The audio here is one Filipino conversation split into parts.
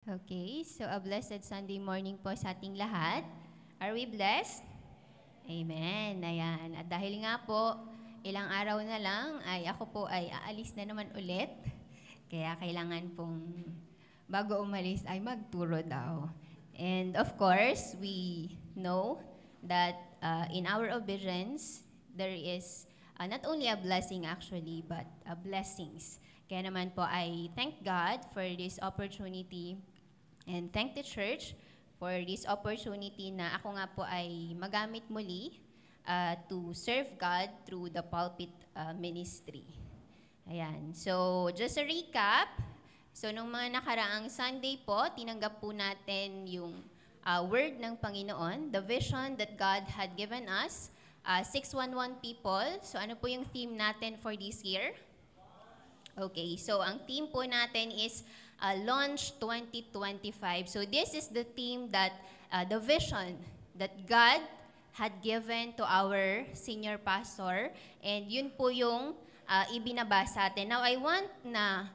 Okay, so a blessed Sunday morning po sa ating lahat. Are we blessed? Amen. Ayan. At dahil nga po, ilang araw na lang ay ako po ay aalis na naman ulit. Kaya kailangan pong bago umalis ay magturo daw. And of course, we know that in our obedience, there is not only a blessing actually, but blessings. Kaya naman po I thank God for this opportunity and thank the church for this opportunity na ako nga po ay magamit muli to serve God through the pulpit ministry. Ayan. So, just a recap. So, nung mga nakaraang Sunday po, tinanggap po natin yung word ng Panginoon, the vision that God had given us, 611 people. So, ano po yung theme natin for this year? Okay, so ang theme po natin is Launch 2025. So this is the theme that, the vision that God had given to our senior pastor. And yun po yung ibinabasa natin. Now, I want na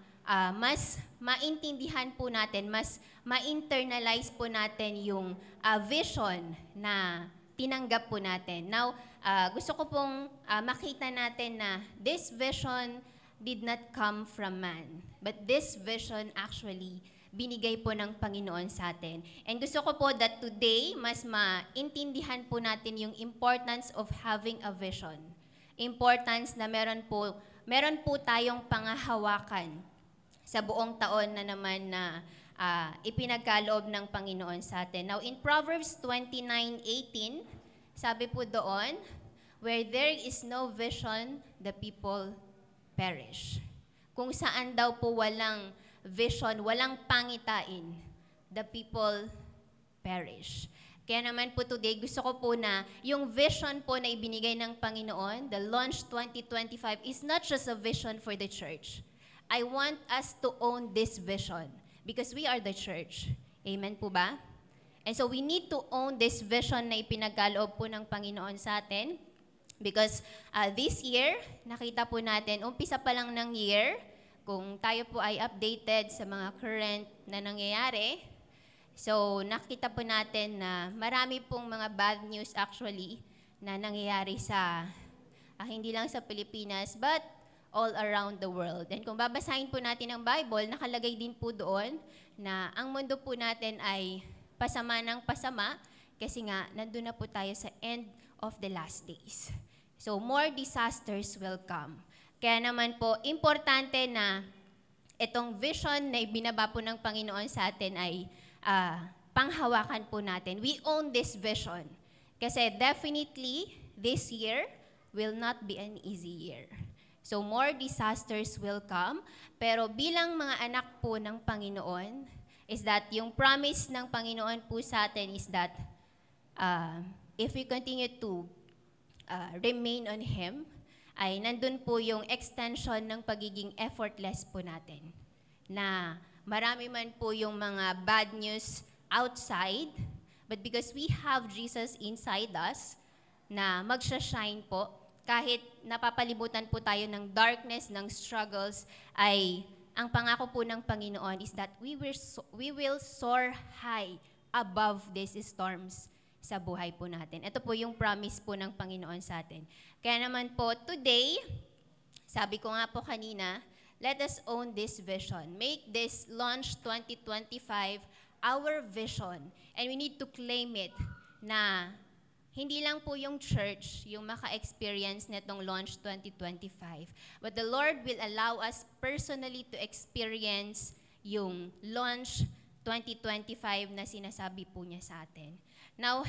mas maintindihan po natin, mas ma-internalize po natin yung vision na tinanggap po natin. Now, gusto ko pong makita natin na this vision did not come from man. But this vision actually binigay po ng Panginoon sa atin. And gusto ko po that today, mas maintindihan po natin yung importance of having a vision. Importance na meron po tayong pangahawakan sa buong taon na naman na ipinagkaloob ng Panginoon sa atin. Now, in Proverbs 29:18, sabi po doon, where there is no vision, the people perish. Kung saan daw po walang vision, walang pangitain, the people perish. Kaya naman po today, gusto ko po na yung vision po na ibinigay ng Panginoon, the Launch 2025, is not just a vision for the church. I want us to own this vision because we are the church. Amen po ba? And so we need to own this vision na ipinagkaloob po ng Panginoon sa atin. Because this year, nakita po natin, umpisa pa lang ng year, kung tayo po ay updated sa mga current na nangyayari, so nakita po natin na marami pong mga bad news actually na nangyayari sa, hindi lang sa Pilipinas, but all around the world. And kung babasahin po natin ang Bible, nakalagay din po doon na ang mundo po natin ay pasama ng pasama kasi nga nandun na po tayo sa end of the last days. So, more disasters will come. Kaya naman po, importante na itong vision na ibinaba po ng Panginoon sa atin ay panghawakan po natin. We own this vision. Kasi definitely, this year will not be an easy year. So, more disasters will come. Pero bilang mga anak po ng Panginoon, is that yung promise ng Panginoon po sa atin is that if we continue to remain on Him, ay nandun po yung extension ng pagiging effortless po natin. Na marami man po yung mga bad news outside, but because we have Jesus inside us, na magsha-shine po, kahit napapalibutan po tayo ng darkness, ng struggles, ay ang pangako po ng Panginoon is that we will soar high above these storms sa buhay po natin. Ito po yung promise po ng Panginoon sa atin. Kaya naman po, today, sabi ko nga po kanina, let us own this vision. Make this Launch 2025 our vision. And we need to claim it na hindi lang po yung church yung maka-experience netong Launch 2025. But the Lord will allow us personally to experience yung Launch 2025 na sinasabi po niya sa atin. Now,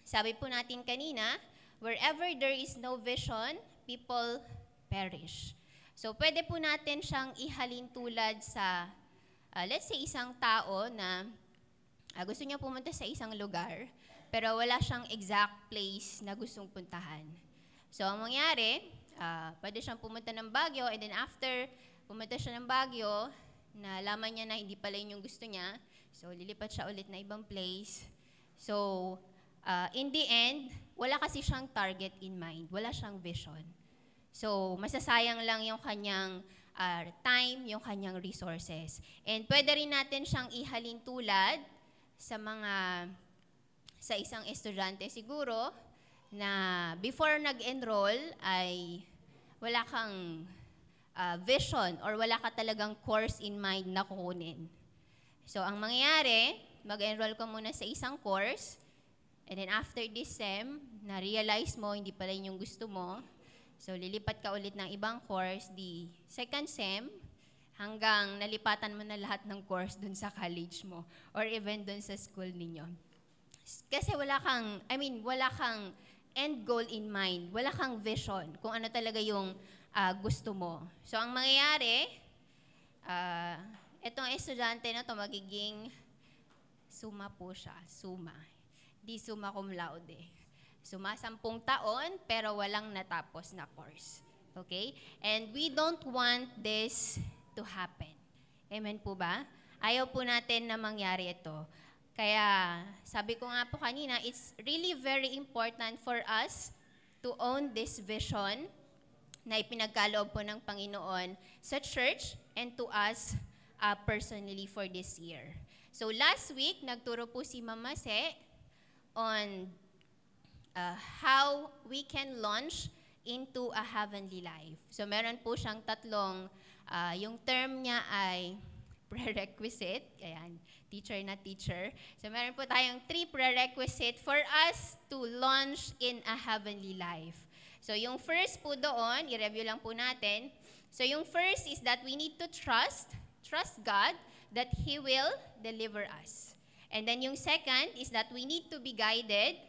sabi po natin kanina, wherever there is no vision, people perish. So, pwede po natin siyang ihalin tulad sa, let's say, isang tao na gusto niya pumunta sa isang lugar, pero wala siyang exact place na gustong puntahan. So, ang mangyari, pwede siyang pumunta ng Baguio, and then after pumunta siya ng Baguio, nalaman niya na hindi pala yun yung gusto niya, so lilipat siya ulit na ibang place. So, in the end, wala kasi siyang target in mind. Wala siyang vision. So, masasayang lang yung kanyang time, yung kanyang resources. And pwede rin natin siyang ihalin tulad sa isang estudyante siguro na before nag-enroll ay wala kang vision or wala ka talagang course in mind na kukunin. So, ang mangyayari, mag-enroll ka muna sa isang course, and then after this SEM, na-realize mo, hindi pala yun yung gusto mo. So, lilipat ka ulit ng ibang course, di second SEM, hanggang nalipatan mo na lahat ng course dun sa college mo or even dun sa school ninyo. Kasi wala kang end goal in mind, wala kang vision kung ano talaga yung gusto mo. So, ang mangyayari, itong estudyante na to magiging summa po siya, summa. Di summa cum laude. Summa 10 taon, pero walang natapos na course. Okay? And we don't want this to happen. Amen po ba? Ayaw po natin na mangyari ito. Kaya, sabi ko nga po kanina, it's really very important for us to own this vision na ipinagkaloob po ng Panginoon sa church and to us personally for this year. So last week, nagturo po si Mama Se on how we can launch into a heavenly life. So meron po siyang tatlong, yung term niya ay prerequisite. Ayan, teacher na teacher. So meron po tayong 3 prerequisite for us to launch in a heavenly life. So yung first po doon, i-review lang po natin. So yung first is that we need to trust God that He will deliver us. And then yung second is that we need to be guided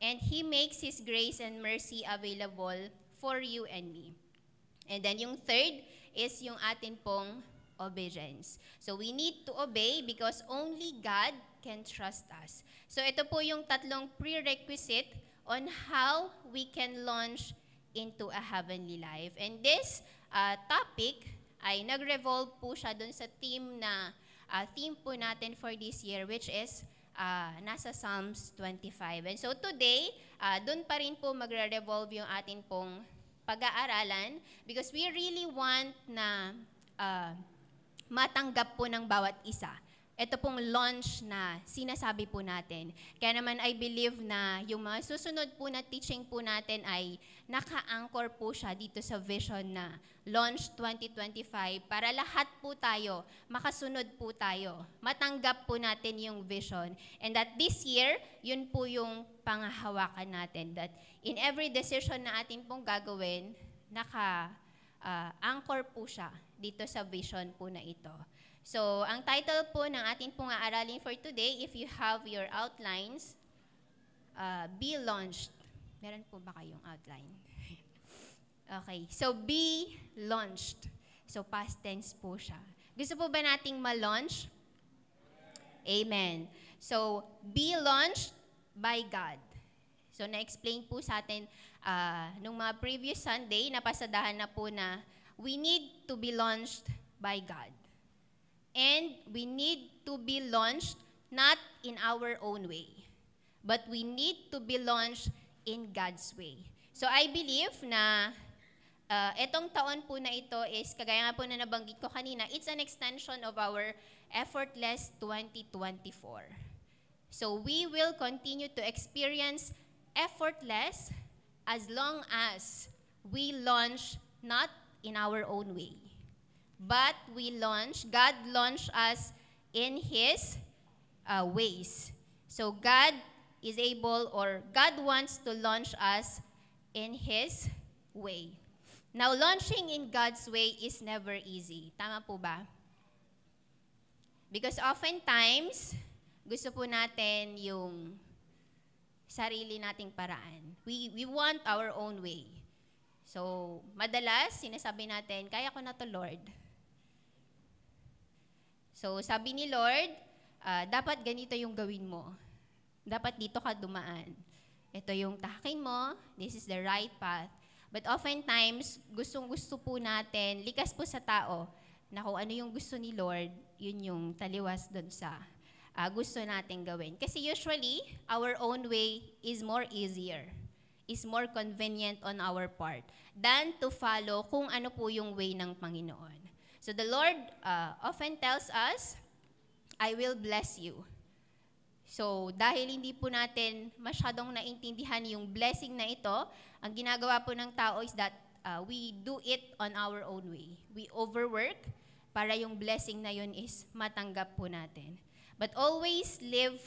and He makes His grace and mercy available for you and me. And then yung third is yung atin pong obedience. So we need to obey because only God can trust us. So ito po yung tatlong prerequisite on how we can launch into a heavenly life. And this topic ay nag-revolve po siya dun sa theme po natin for this year, which is nasa Psalms 25. And so today, dun pa rin po magre-revolve yung atin pong pag-aaralan because we really want na matanggap po ng bawat isa. Ito pong launch na sinasabi po natin. Kaya naman I believe na yung mga susunod po na teaching po natin ay naka-anchor po siya dito sa vision na Launch 2025 para lahat po tayo, makasunod po tayo, matanggap po natin yung vision. And that this year, yun po yung pangahawakan natin. That in every decision na atin pong gagawin, naka-anchor po siya dito sa vision po na ito. So, ang title po ng ating pong aaralin for today, if you have your outlines, Be Launched. Meron po ba kayong outline? Okay, so Be Launched. So, past tense po siya. Gusto po ba nating ma-launch? Amen. So, be launched by God. So, na-explain po sa atin nung mga previous Sunday, napasadahan na po na we need to be launched by God. And we need to be launched not in our own way, but we need to be launched in God's way. So I believe na itong taon po na ito is, kagaya nga po na nabanggit ko kanina, it's an extension of our Effortless 2024. So we will continue to experience effortless as long as we launch not in our own way. But God launched us in His ways. So God is able, or God wants to launch us in His way. Now, launching in God's way is never easy. Tama po ba? Because oftentimes, gusto po natin yung sarili nating paraan. We want our own way. So, madalas, sinasabi natin, kaya ko na to, Lord. So, sabi ni Lord, dapat ganito yung gawin mo. Dapat dito ka dumaan. Ito yung tahakin mo, this is the right path. But oftentimes, gustong-gusto po natin, likas po sa tao, na kung ano yung gusto ni Lord, yun yung taliwas doon sa gusto natin gawin. Kasi usually, our own way is more easier. is more convenient on our part than to follow kung ano po yung way ng Panginoon. So the Lord often tells us, I will bless you. So dahil hindi po natin masyadong naintindihan yung blessing na ito, ang ginagawa po ng tao is that we do it on our own way. We overwork para yung blessing na yun is matanggap po natin. But always leave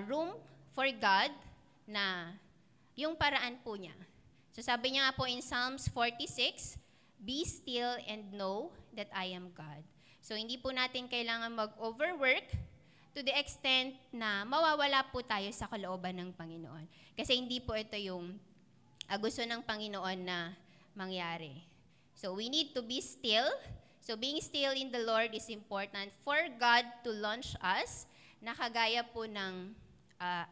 room for God na yung paraan po niya. So sabi niya nga po in Psalms 46, be still and know that I am God. So hindi po natin kailangan mag-overwork to the extent na mawawala po tayo sa kalooban ng Panginoon. Kasi hindi po ito yung gusto ng Panginoon na mangyari. So we need to be still. So being still in the Lord is important for God to launch us na kagaya po ng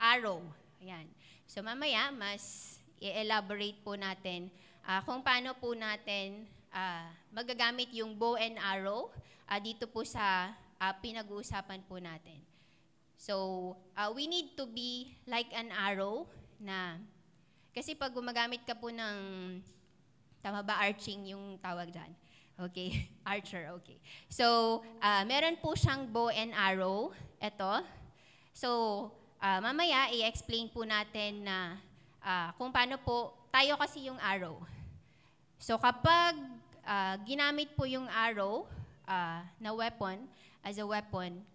arrow. Ayan. So mamaya, mas i-elaborate po natin kung paano po natin magagamit yung bow and arrow dito po sa pinag-uusapan po natin. So, we need to be like an arrow na, kasi pag gumagamit ka po ng, tama ba, arching yung tawag dyan? Okay, archer, okay. So, meron po siyang bow and arrow, ito. So, mamaya, i-explain po natin na kung paano po, tayo kasi yung arrow. So, kapag ginamit po yung arrow na weapon, as a weapon,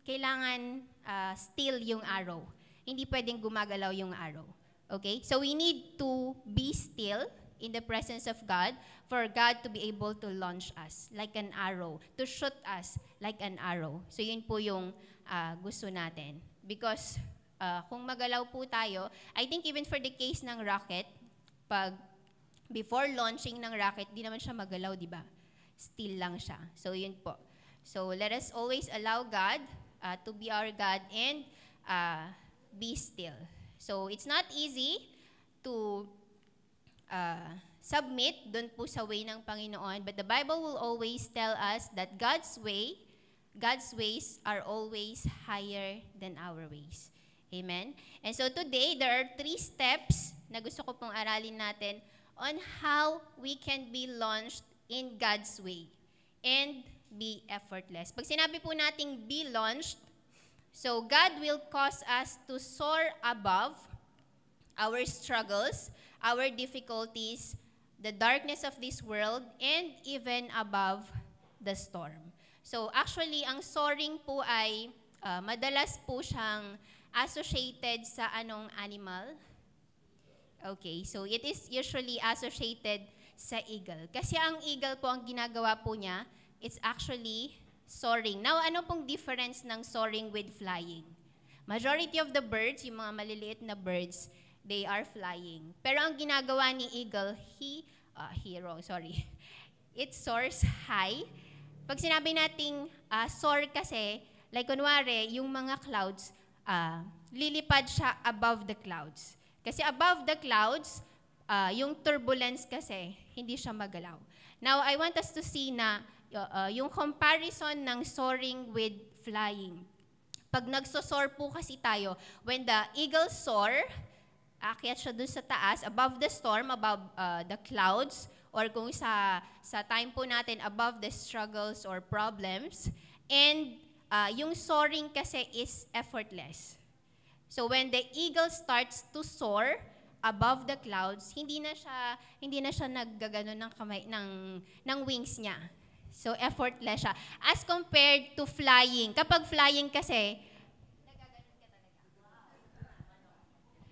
kailangan still yung arrow. Hindi pwedeng gumagalaw yung arrow. Okay? So, we need to be still in the presence of God for God to be able to launch us like an arrow, to shoot us like an arrow. So, yun po yung gusto natin. Because kung magalaw po tayo, I think even for the case ng rocket, pag before launching ng rocket, di naman siya magalaw, di ba? Still lang siya. So, yun po. So, let us always allow God to be our God and be still. So, it's not easy to submit dun po sa way ng Panginoon, but the Bible will always tell us that God's ways are always higher than our ways. Amen? And so today, there are 3 steps na gusto ko pong aralin natin on how we can be launched in God's way and be effortless. Pag sinabi po nating be launched, so God will cause us to soar above our struggles, our difficulties, the darkness of this world, and even above the storm. So actually, ang soaring po ay madalas po siyang associated sa anong animal? Okay, so it is usually associated sa eagle. Kasi ang eagle po, ang ginagawa po niya, it's actually soaring. Now, ano pong difference ng soaring with flying? Majority of the birds, yung mga maliliit na birds, they are flying. Pero ang ginagawa ni eagle, it soars high. Pag sinabi nating soar kasi, like kunwari, yung mga clouds, lilipad siya above the clouds. Kasi above the clouds, yung turbulence kasi, hindi siya magalaw. Now, I want us to see na yung comparison ng soaring with flying. Pag nagsosoar po kasi tayo, when the eagle soar, aakyat siya dun sa taas, above the storm, above the clouds, or kung sa time po natin, above the struggles or problems. And yung soaring kasi is effortless. So when the eagle starts to soar above the clouds, hindi na siya naggagano ng kamay ng wings niya. So effortless siya. As compared to flying. Kapag flying kasi, nagaganon ka talaga.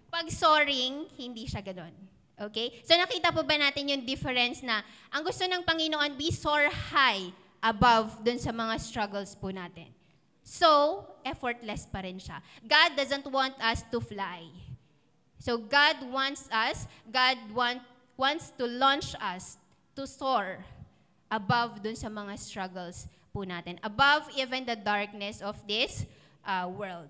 Pag soaring, hindi siya ganon. Okay? So nakita po ba natin yung difference na ang gusto ng Panginoon, we soar high above dun sa mga struggles po natin. So, effortless pa rin siya. God doesn't want us to fly. So God wants to launch us to soar above dun sa mga struggles po natin. Above even the darkness of this world.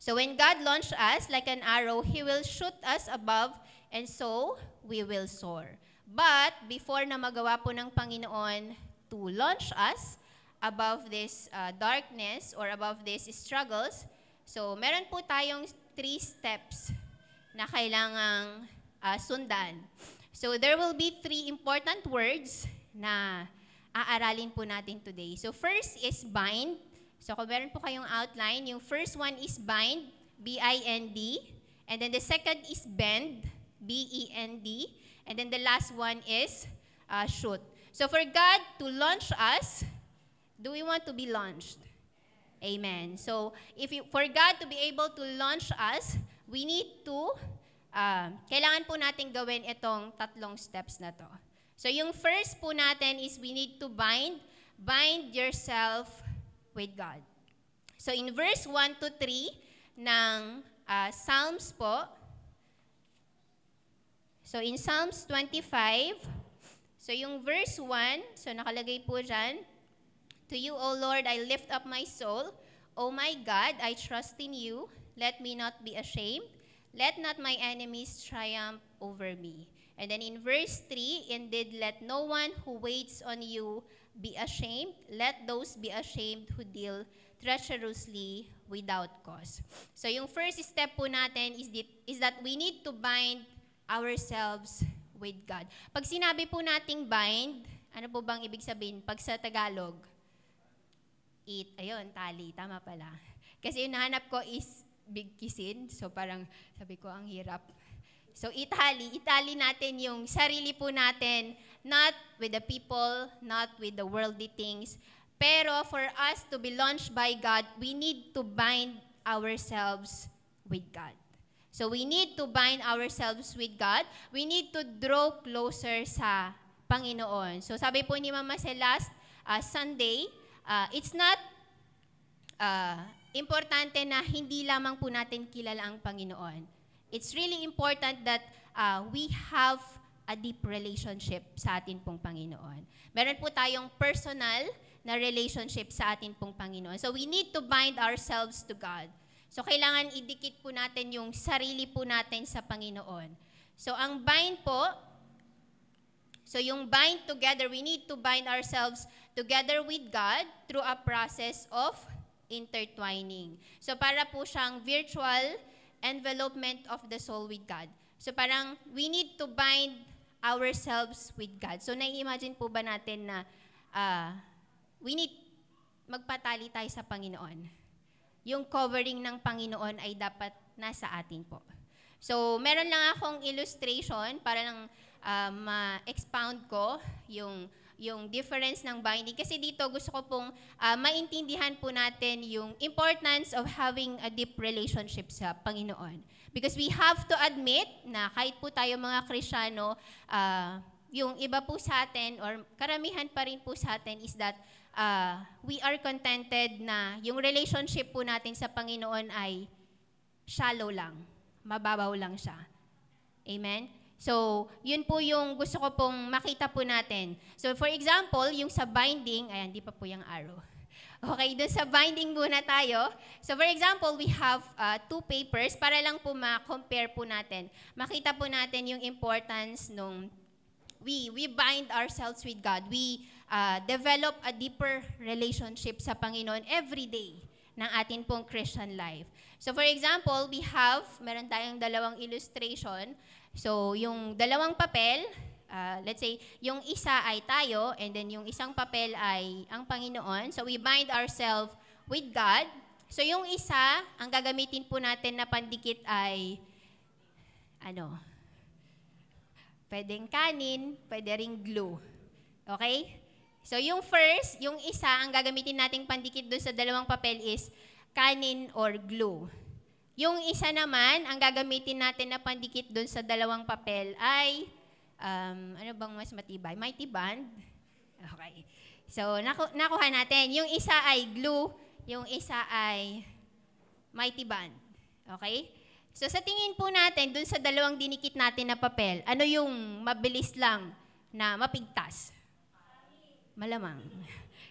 So when God launched us like an arrow, He will shoot us above and so we will soar. But before na magawa po ng Panginoon to launch us above this darkness or above these struggles, so meron po tayong 3 steps na kailangang sundan. So there will be 3 important words na aaralin po natin today. So first is bind. So kung meron po kayong outline, yung first one is bind, B-I-N-D. And then the second is bend, B-E-N-D. And then the last one is shoot. So for God to launch us, do we want to be launched? Amen. So for God to be able to launch us, we need to, kailangan po natin gawin itong 3 steps na to. So yung first po natin is we need to bind yourself with God. So in verse 1 to 3 ng Psalms po, so in Psalms 25, so yung verse 1, so nakalagay po dyan, to you, O Lord, I lift up my soul. O my God, I trust in you. Let me not be ashamed. Let not my enemies triumph over me. And then in verse 3, indeed, let no one who waits on you be ashamed. Let those be ashamed who deal treacherously without cause. So yung first step po natin is that we need to bind ourselves with God. Pag sinabi po nating bind, ano po bang ibig sabihin? Pag sa Tagalog, tali, tama pala. Kasi yung nahanap ko is bigkisin, so parang sabi ko, ang hirap. So itali natin yung sarili po natin, not with the people, not with the worldly things, pero for us to be launched by God, we need to bind ourselves with God. So we need to bind ourselves with God. We need to draw closer sa Panginoon. So sabi po ni Mama sa last Sunday, it's not importante na hindi lamang po natin kilala ang Panginoon. It's really important that we have a deep relationship sa atin pong Panginoon. Meron po tayong personal na relationship sa atin pong Panginoon. So we need to bind ourselves to God. So kailangan idikit po natin yung sarili po natin sa Panginoon. So ang bind po, so yung bind together, we need to bind ourselves together with God through a process of intertwining. So para po siyang virtual envelopment of the soul with God. So parang we need to bind ourselves with God. So nai-imagine po ba natin na we need magpatali tayo sa Panginoon. Yung covering ng Panginoon ay dapat nasa atin po. So meron lang akong illustration para lang ma-expound ko yung difference ng binding. Kasi dito gusto ko pong maintindihan po natin yung importance of having a deep relationship sa Panginoon. Because we have to admit na kahit po tayo mga Kristiyano, yung iba po sa atin or karamihan pa rin po sa atin is that we are contented na yung relationship po natin sa Panginoon ay shallow lang, mababaw lang siya. Amen? So, yun po yung gusto ko pong makita po natin. So, for example, yung sa binding, ayan, di pa po yung arrow. Okay, doon sa binding muna tayo. So, for example, we have 2 papers para lang po ma-compare po natin. Makita po natin yung importance nung we bind ourselves with God. We develop a deeper relationship sa Panginoon every day ng atin pong Christian life. So, for example, meron tayong 2 illustration. So, yung 2 papel, let's say, yung isa ay tayo, and then yung isang papel ay ang Panginoon. So, we bind ourselves with God. So, yung isa, ang gagamitin po natin na pandikit ay, pwedeng kanin, pwede ring glue. Okay? So, yung first, yung isa, ang gagamitin nating pandikit doon sa 2 papel is kanin or glue. Yung isa naman, ang gagamitin natin na pandikit doon sa 2 papel ay, ano bang mas matibay? Mighty Band? Okay. So, nakuha natin. Yung isa ay glue, yung isa ay Mighty Band. Okay? So, sa tingin po natin, doon sa 2 dinikit natin na papel, ano yung mabilis lang na mapigtas? Malamang.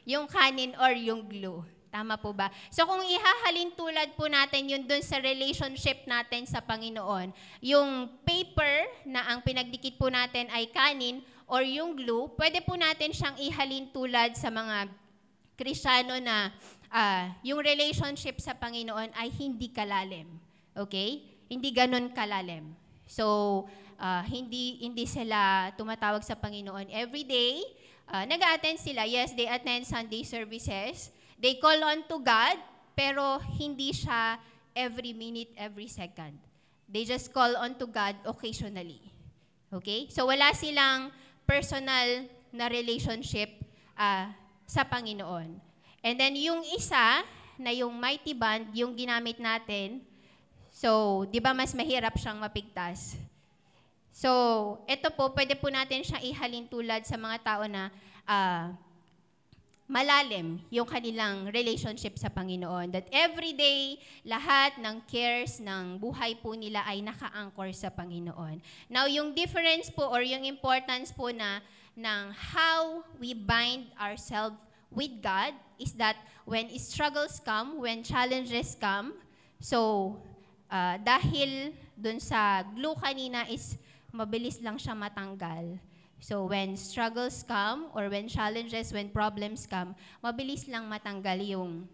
Yung kanin or yung glue. Tama po ba? So kung ihahalin tulad po natin yun dun sa relationship natin sa Panginoon, yung paper na ang pinagdikit po natin ay kanin or yung glue, pwede po natin siyang ihalin tulad sa mga Kristiyano na yung relationship sa Panginoon ay hindi kalalim. Okay? hindi ganun kalalim. So, hindi sila tumatawag sa Panginoon every day. Nag-a-attend sila. Yes, they attend Sunday services. They call on to God, pero hindi siya every minute, every second. They just call on to God occasionally. Okay? So, wala silang personal na relationship sa Panginoon. And then, yung isa, na yung mighty band, yung ginamit natin, so, di ba mas mahirap siyang mapigtas? So, ito po, pwede po natin siyang ihalin tulad sa mga tao na malalim yung kanilang relationship sa Panginoon. That every day, lahat ng cares ng buhay po nila ay naka-anchor sa Panginoon. Now, yung difference po or yung importance po ng how we bind ourselves with God is that when struggles come, when challenges come, so dahil dun sa glue kanina is mabilis lang siya matanggal. So when struggles come or when challenges, when problems come, mabilis lang matanggal yung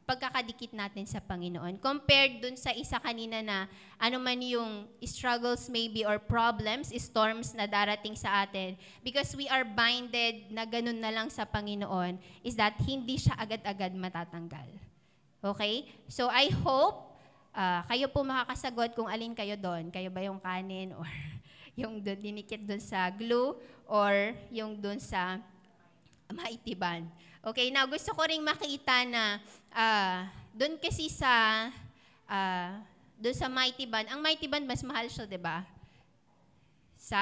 pagkakadikit natin sa Panginoon. Compared dun sa isa kanina na ano man yung struggles maybe or problems, storms na darating sa atin, because we are binded na ganun na lang sa Panginoon, is that hindi siya agad-agad matatanggal. Okay? So I hope kayo po makakasagot kung alin kayo doon. Kayo ba yung kanin or yung doon dinikit doon sa glue or yung doon sa mighty band? Okay, now gusto ko ring makita na doon kasi doon sa mighty band, ang mighty band mas mahal siya, 'di ba? Sa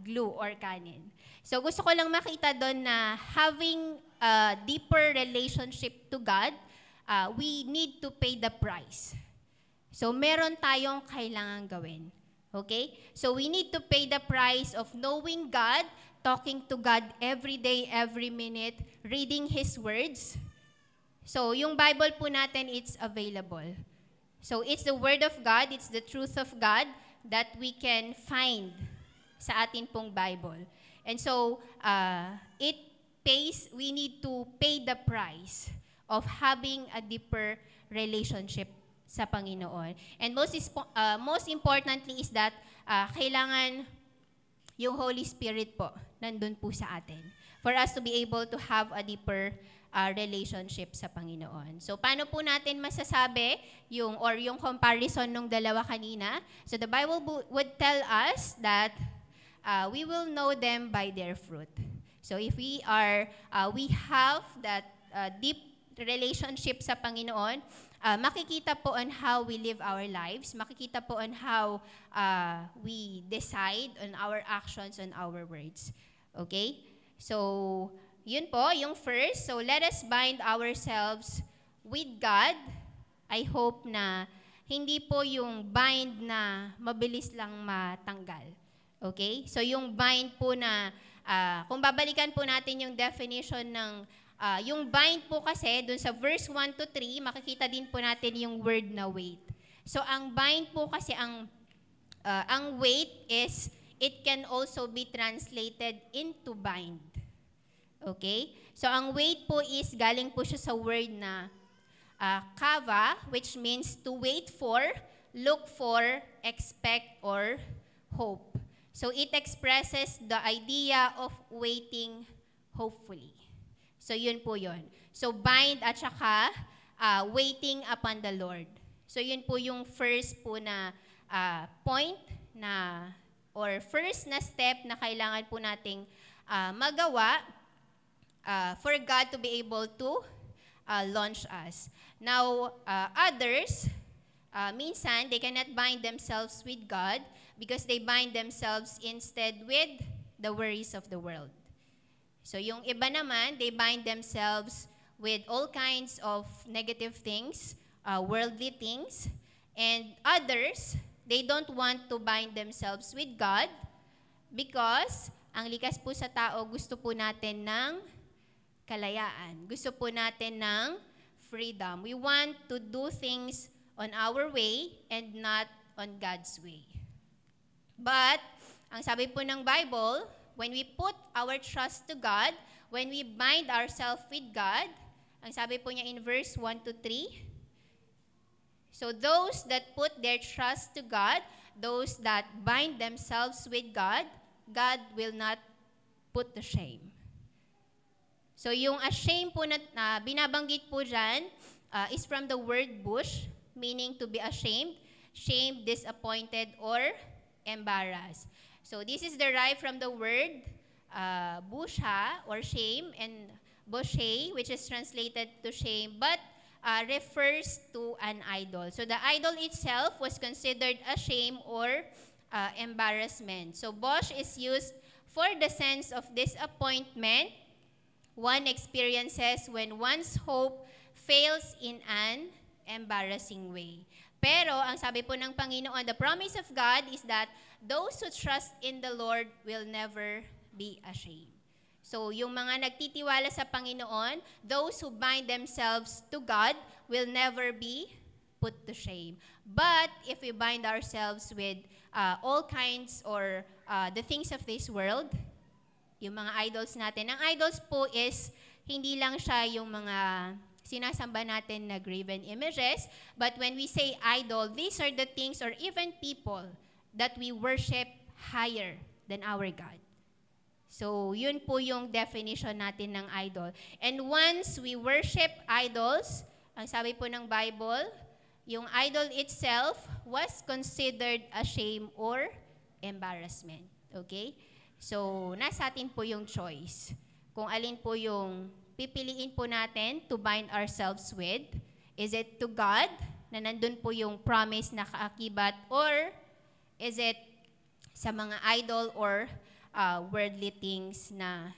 glue or kanin. So gusto ko lang makita doon na having a deeper relationship to God, we need to pay the price. So meron tayong kailangan gawin. Okay? So we need to pay the price of knowing God, talking to God every day, every minute, reading His words. So, yung Bible po natin, it's available. So, it's the Word of God, it's the truth of God that we can find sa atin pong Bible. And so, we need to pay the price of having a deeper relationship sa Panginoon. And most importantly is that kailangan yung Holy Spirit po, nandun po sa atin. For us to be able to have a deeper relationship sa Panginoon. So, paano po natin masasabi yung comparison ng dalawa kanina? So, the Bible would tell us that we will know them by their fruit. So, if we have that deep relationship sa Panginoon, makikita po on how we live our lives, makikita po on how we decide on our actions, on our words. Okay? So, yun po, yung first. So, let us bind ourselves with God. I hope na hindi po yung bind na mabilis lang matanggal. Okay? So, yung bind po na, kung babalikan po natin yung definition ng yung bind po kasi, dun sa verse 1 to 3, makikita din po natin yung word na wait. So, ang bind po kasi, ang wait is, it can also be translated into bind. Okay? So, ang wait po is, galing po siya sa word na kava, which means to wait for, look for, expect, or hope. So, it expresses the idea of waiting hopefully. So, yun po yun. So, bind at saka waiting upon the Lord. So, yun po yung first po na point na, or first na step na kailangan po nating magawa for God to be able to launch us. Now, others, minsan, they cannot bind themselves with God because they bind themselves instead with the worries of the world. So, yung iba naman, they bind themselves with all kinds of negative things, worldly things. And others, they don't want to bind themselves with God because ang likas po sa tao, gusto po natin ng kalayaan. Gusto po natin ng freedom. We want to do things on our way and not on God's way. But, ang sabi po ng Bible, when we put our trust to God, when we bind ourselves with God, ang sabi po niya in verse 1 to 3, So those that put their trust to God, those that bind themselves with God, God will not put to shame. So yung ashamed po na binabanggit po dyan is from the word bush, meaning to be ashamed, shamed, disappointed, or embarrassed. So this is derived from the word busha or shame, and boshe, which is translated to shame, but refers to an idol. So the idol itself was considered a shame or embarrassment. So bosh is used for the sense of disappointment one experiences when one's hope fails in an embarrassing way. Pero ang sabi po ng Panginoon, the promise of God is that those who trust in the Lord will never be ashamed. So yung mga nagtitiwala sa Panginoon, those who bind themselves to God will never be put to shame. But if we bind ourselves with all kinds or the things of this world, yung mga idols natin. Ang idols po is, hindi lang siya yung mga sinasamba natin na graven images, but when we say idol, these are the things or even people that we worship higher than our God. So, yun po yung definition natin ng idol. And once we worship idols, ang sabi po ng Bible, yung idol itself was considered a shame or embarrassment. Okay? So, nasa atin po yung choice. Kung alin po yung pipiliin po natin to bind ourselves with. Is it to God, na nandun po yung promise na kaakibat, or is it sa mga idol or worldly things na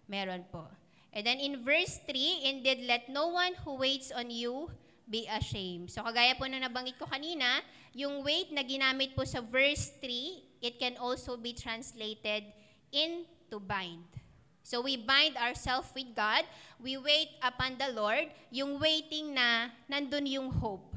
meron po. And then in verse 3, indeed let no one who waits on you be ashamed. So kagaya po na nabanggit ko kanina, yung wait na ginamit po sa verse 3, it can also be translated into bind. So we bind ourselves with God, we wait upon the Lord, yung waiting na nandun yung hope.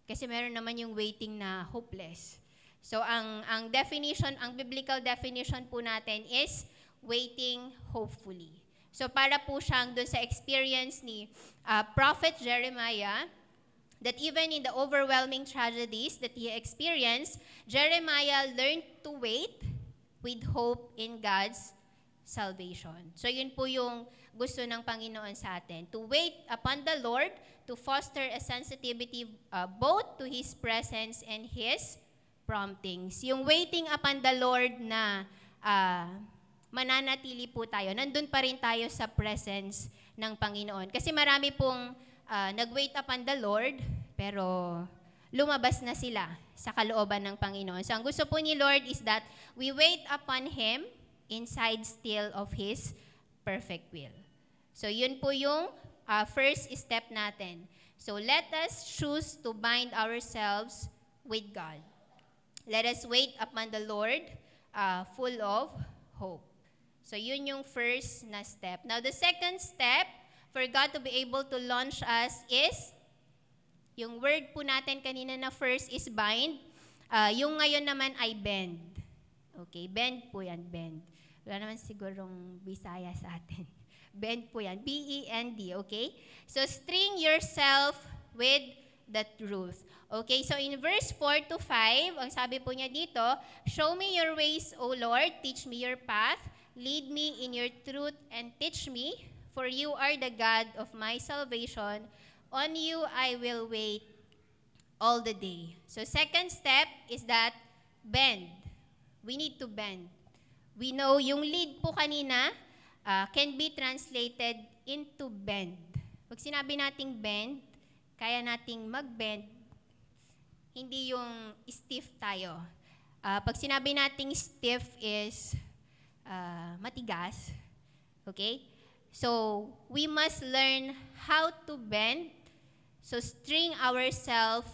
Kasi meron naman yung waiting na hopeless. So ang definition, ang biblical definition po natin is waiting hopefully. So para po siyang dun sa experience ni Prophet Jeremiah, that even in the overwhelming tragedies that he experienced, Jeremiah learned to wait with hope in God's salvation. So yun po yung gusto ng Panginoon sa atin. To wait upon the Lord, to foster a sensitivity both to His presence and His promptings. Yung waiting upon the Lord na mananatili po tayo. Nandun pa rin tayo sa presence ng Panginoon. Kasi marami pong nag-wait upon the Lord, pero lumabas na sila sa kalooban ng Panginoon. So ang gusto po ni Lord is that we wait upon Him inside still of His perfect will. So yun po yung first step natin. So let us choose to bind ourselves with God. Let us wait upon the Lord full of hope. So yun yung first na step. Now the second step for God to be able to launch us is, yung word po natin kanina na first is bind. Yung ngayon naman ay bend. Okay, bend po yan, bend. Wala naman sigurong Bisaya sa atin. Bend po yan, B-E-N-D, okay? So string yourself with the truth. Okay, so in verse 4 to 5, ang sabi po niya dito, show me your ways, O Lord, teach me your path, lead me in your truth and teach me, for you are the God of my salvation. On you I will wait all the day. So second step is that bend. We need to bend. We know yung lead po kanina can be translated into bend. Pag sinabi nating bend, kaya nating mag-bend, hindi yung stiff tayo. Pag sinabi nating stiff is matigas. Okay? So, we must learn how to bend, so string ourselves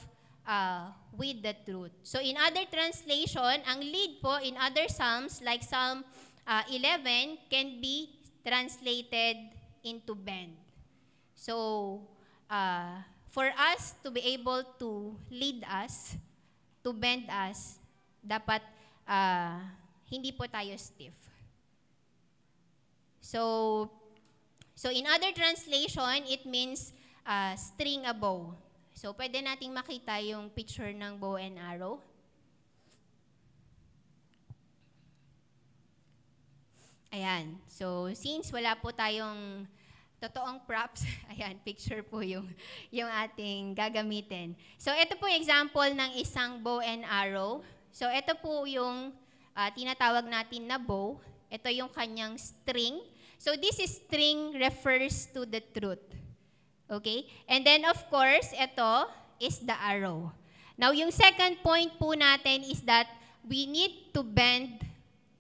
with the truth. So, in other translation, ang lead po in other Psalms, like Psalm 11, can be translated into bend. So, for us to be able to lead us, to bend us, dapat hindi po tayo stiff. So in other translation, it means string a bow. So, pwede nating makita yung picture ng bow and arrow. Ayan. So, since wala po tayong totoong props, ayan, picture po yung ating gagamitin. So, ito po yung example ng isang bow and arrow. So, ito po yung tinatawag natin na bow. Ito yung kanyang string. So, this string refers to the truth. Okay? And then, of course, ito is the arrow. Now, yung second point po natin is that we need to bend.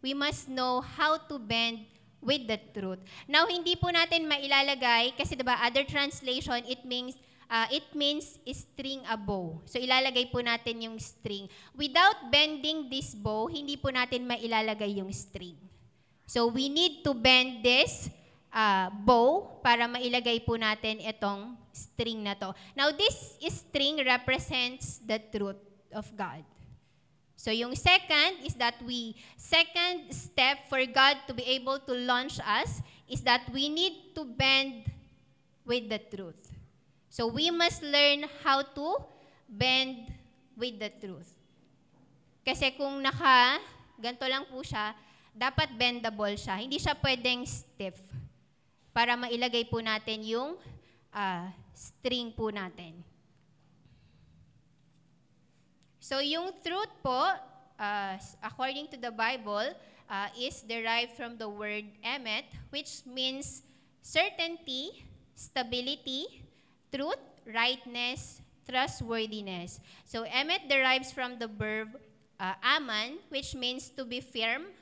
We must know how to bend with the truth. Now, hindi po natin mailalagay, kasi diba, other translation, it means string a bow. So, ilalagay po natin yung string. Without bending this bow, hindi po natin mailalagay yung string. So, we need to bend this bow para mailagay po natin itong string na to. Now, this string represents the truth of God. So, yung second is that second step for God to be able to launch us is that we need to bend with the truth. So, we must learn how to bend with the truth. Kasi kung ganito lang po siya, dapat bendable siya. Hindi siya pwedeng stiff para mailagay po natin yung string po natin. So, yung truth po, according to the Bible, is derived from the word emet, which means certainty, stability, truth, rightness, trustworthiness. So, emet derives from the verb aman, which means to be firm,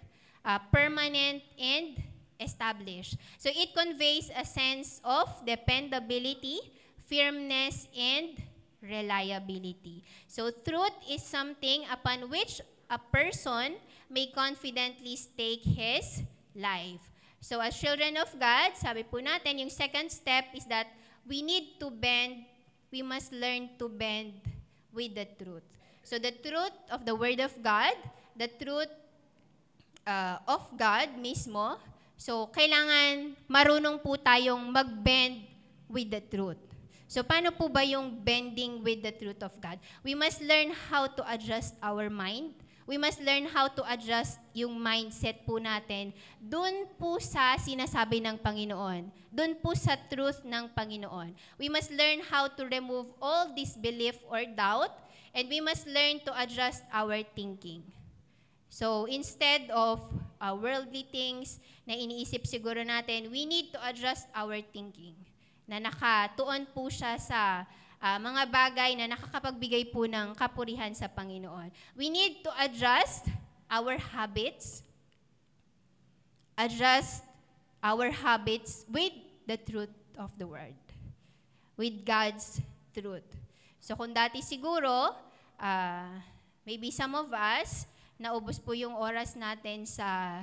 permanent, and established. So, it conveys a sense of dependability, firmness, and reliability. So, truth is something upon which a person may confidently stake his life. So, as children of God, sabi po natin, yung second step is that we must learn to bend with the truth. So, the truth of the Word of God, the truth of God mismo. So, kailangan marunong po tayong mag-bend with the truth. So, paano po ba yung bending with the truth of God? We must learn how to adjust our mind. We must learn how to adjust yung mindset po natin dun po sa sinasabi ng Panginoon. Dun po sa truth ng Panginoon. We must learn how to remove all disbelief or doubt, and we must learn to adjust our thinking. So, instead of worldly things na iniisip siguro natin, we need to adjust our thinking na nakatuon po siya sa mga bagay na nakakapagbigay po ng kapurihan sa Panginoon. We need to adjust our habits with the truth of the Word, with God's truth. So kung dati siguro, maybe some of us, naubos po yung oras natin sa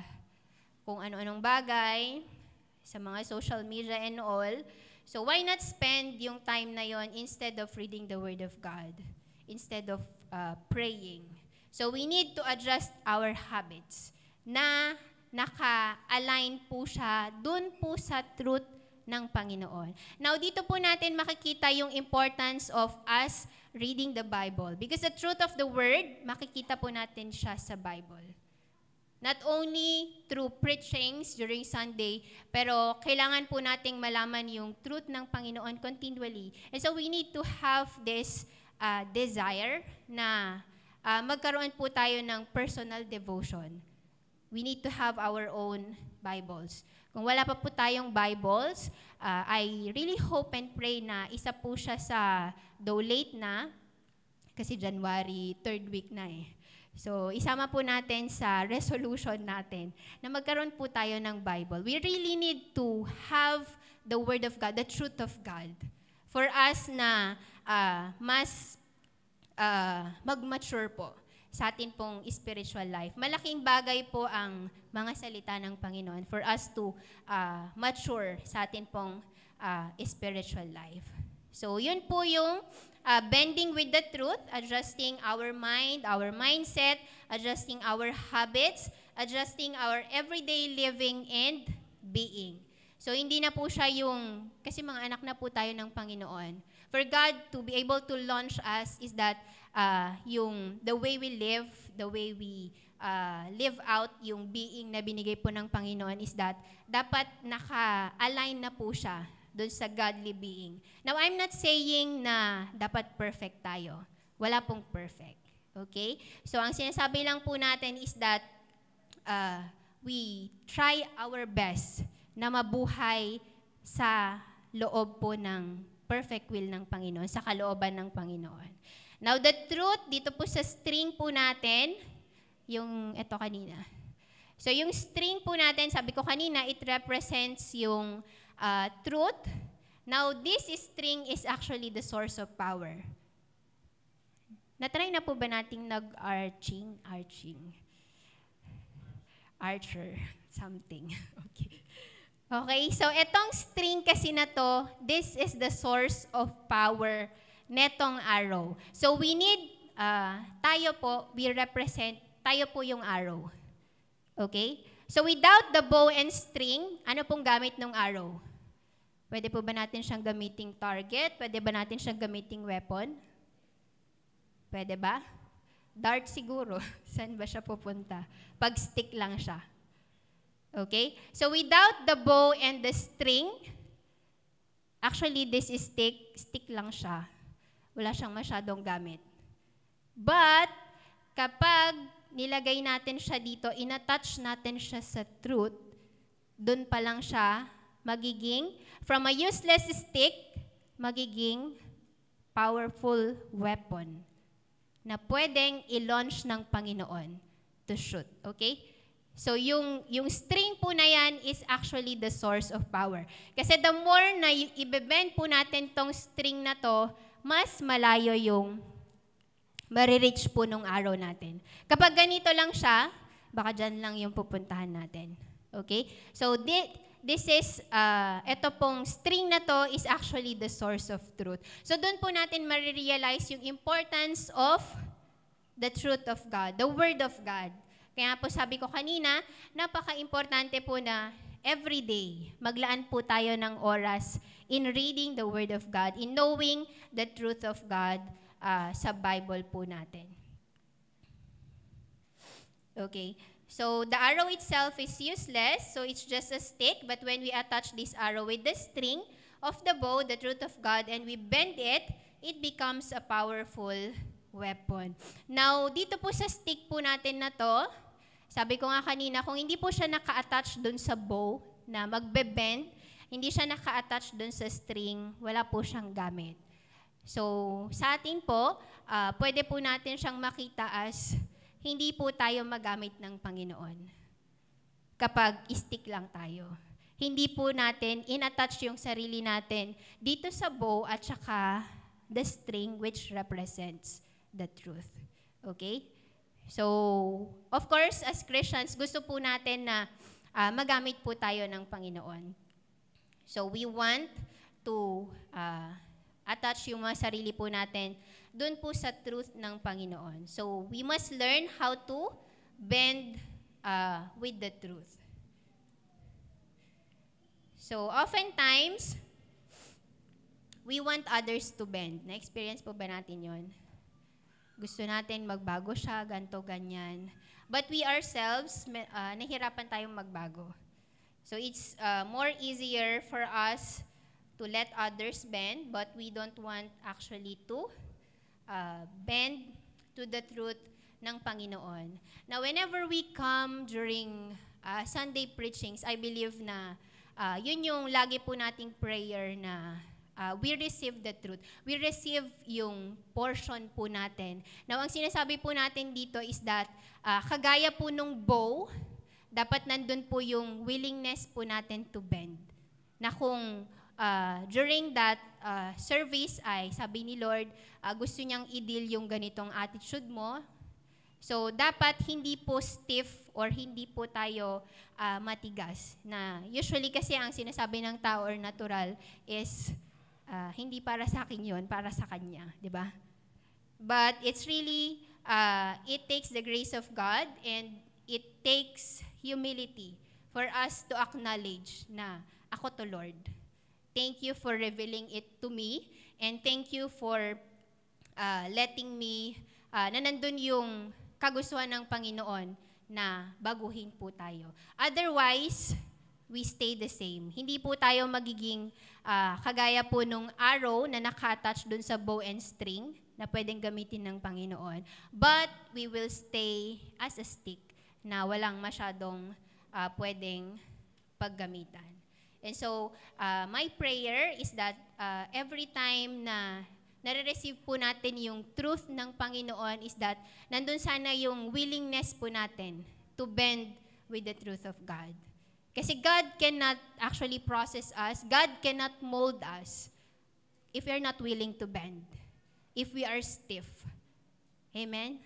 kung ano-anong bagay, sa mga social media and all. So why not spend yung time na yon instead of reading the Word of God, instead of praying? So we need to adjust our habits na naka-align po siya dun po sa truth ng Panginoon. Now, dito po natin makikita yung importance of us reading the Bible. Because the truth of the Word, makikita po natin siya sa Bible. Not only through preachings during Sunday, pero kailangan po nating malaman yung truth ng Panginoon continually. And so we need to have this desire na magkaroon po tayo ng personal devotion. We need to have our own Bibles. Kung wala pa po tayong Bibles, I really hope and pray na isa po siya sa, though late na, kasi January 3rd week na eh. So, isama po natin sa resolution natin na magkaroon po tayo ng Bible. We really need to have the Word of God, the truth of God, for us na mas mag-mature po sa atin pong spiritual life. Malaking bagay po ang mga salita ng Panginoon for us to mature sa atin pong spiritual life. So, yun po yung bending with the truth, adjusting our mind, our mindset, adjusting our habits, adjusting our everyday living and being. So hindi na po siya yung, kasi mga anak na po tayo ng Panginoon. For God to be able to launch us is that the way we live, the way we live out yung being na binigay po ng Panginoon is that dapat naka-align na po siya doon sa godly being. Now, I'm not saying na dapat perfect tayo. Wala pong perfect. Okay? So, ang sinasabi lang po natin is that we try our best na mabuhay sa loob po ng perfect will ng Panginoon, sa kalooban ng Panginoon. Now, the truth, dito po sa string po natin, yung ito kanina. So, yung string po natin, sabi ko kanina, it represents yung truth. Now, this string is actually the source of power. Natry na po ba nating Archer, something. Okay, so etong string kasi na to, this is the source of power netong arrow. So we need, tayo po yung arrow. Okay? So without the bow and string, ano pong gamit ng arrow? Pwede po ba natin siyang gamiting target? Pwede ba natin siyang gamiting weapon? Pwede ba? Dart siguro. Saan ba siya pupunta? Pag stick lang siya. Okay? So without the bow and the string, actually this is stick lang siya. Wala siyang masyadong gamit. But, kapag nilagay natin siya dito, inattach natin siya sa truth, dun pa lang siya magiging, from a useless stick, magiging powerful weapon na pwedeng i-launch ng Panginoon to shoot. Okay? So, yung string po na yan is actually the source of power. Kasi the more na i-bend po natin tong string na to, mas malayo yung marireach po nung arrow natin. Kapag ganito lang siya, baka dyan lang yung pupuntahan natin. Okay? So, this is, ito pong string na to is actually the source of truth. So, doon po natin marirealize yung importance of the truth of God, the Word of God. Kaya po sabi ko kanina, napaka-importante po na every day, maglaan po tayo ng oras in reading the Word of God, in knowing the truth of God sa Bible po natin. Okay. So, the arrow itself is useless, so it's just a stick, but when we attach this arrow with the string of the bow, the truth of God, and we bend it, it becomes a powerful weapon. Now, dito po sa stick po natin na to, sabi ko nga kanina, kung hindi po siya naka-attach dun sa bow na magbe-bend, hindi siya naka-attach dun sa string, wala po siyang gamit. So, sa atin po, pwede po natin siyang makita as hindi po tayo magamit ng Panginoon kapag stick lang tayo. Hindi po natin in-attach yung sarili natin dito sa bow at saka the string which represents the truth. Okay? So, of course, as Christians, gusto po natin na magamit po tayo ng Panginoon. So, we want to attach yung mga sarili po natin dun po sa truth ng Panginoon. So, we must learn how to bend with the truth. So, oftentimes, we want others to bend. Na-experience po ba natin yon? Gusto natin magbago siya, ganto, ganyan. But we ourselves, nahirapan tayong magbago. So it's more easier for us to let others bend, but we don't want actually to bend to the truth ng Panginoon. Now, whenever we come during Sunday preachings, I believe na yun yung lagi po nating prayer na we receive the truth. We receive yung portion po natin. Now, ang sinasabi po natin dito is that kagaya po nung bow, dapat nandun po yung willingness po natin to bend. Na kung during that service ay sabi ni Lord, gusto niyang i-deal yung ganitong attitude mo. So, dapat hindi po stiff or hindi po tayo matigas. Na usually kasi ang sinasabi ng tao or natural is hindi para sa akin yun, para sa kanya, di ba? But it's really, it takes the grace of God and it takes humility for us to acknowledge na ako to, Lord. Thank you for revealing it to me, and thank you for letting me, na nandun yung kagustuhan ng Panginoon na baguhin po tayo. Otherwise, we stay the same. Hindi po tayo magiging kagaya po nung arrow na naka-attach dun sa bow and string na pwedeng gamitin ng Panginoon. But we will stay as a stick na walang masyadong pwedeng paggamitan. And so, my prayer is that every time na nare-receive po natin yung truth ng Panginoon is that nandun sana yung willingness po natin to bend with the truth of God. Kasi God cannot actually process us. God cannot mold us if we are not willing to bend, if we are stiff. Amen?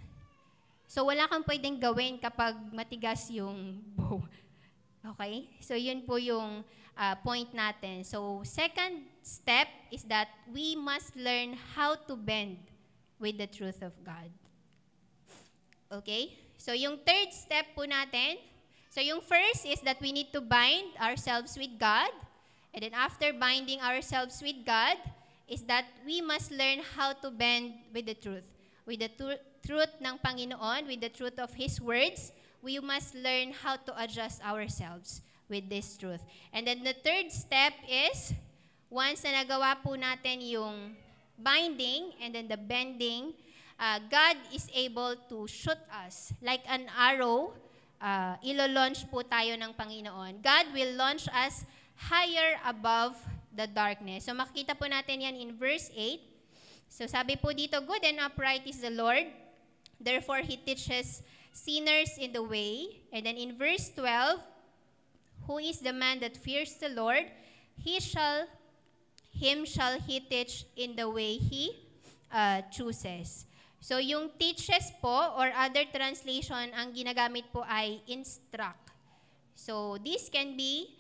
So, wala kang pwedeng gawin kapag matigas yung bow. Okay? So, yun po yung point natin. So, second step is that we must learn how to bend with the truth of God. Okay? So, yung third step po natin, so yung first is that we need to bind ourselves with God. And then after binding ourselves with God, is that we must learn how to bend with the truth. With the truth ng Panginoon, with the truth of His words, we must learn how to adjust ourselves with this truth. And then the third step is, once na nagawa po natin yung binding and then the bending, God is able to shoot us like an arrow. Ilo-launch po tayo ng Panginoon. God will launch us higher above the darkness. So makikita po natin yan in verse 8. So sabi po dito, good and upright is the Lord, therefore He teaches sinners in the way. And then in verse 12, who is the man that fears the Lord? Him shall He teach in the way He chooses. So yung teaches po, or other translation, ang ginagamit po ay instruct. So this can be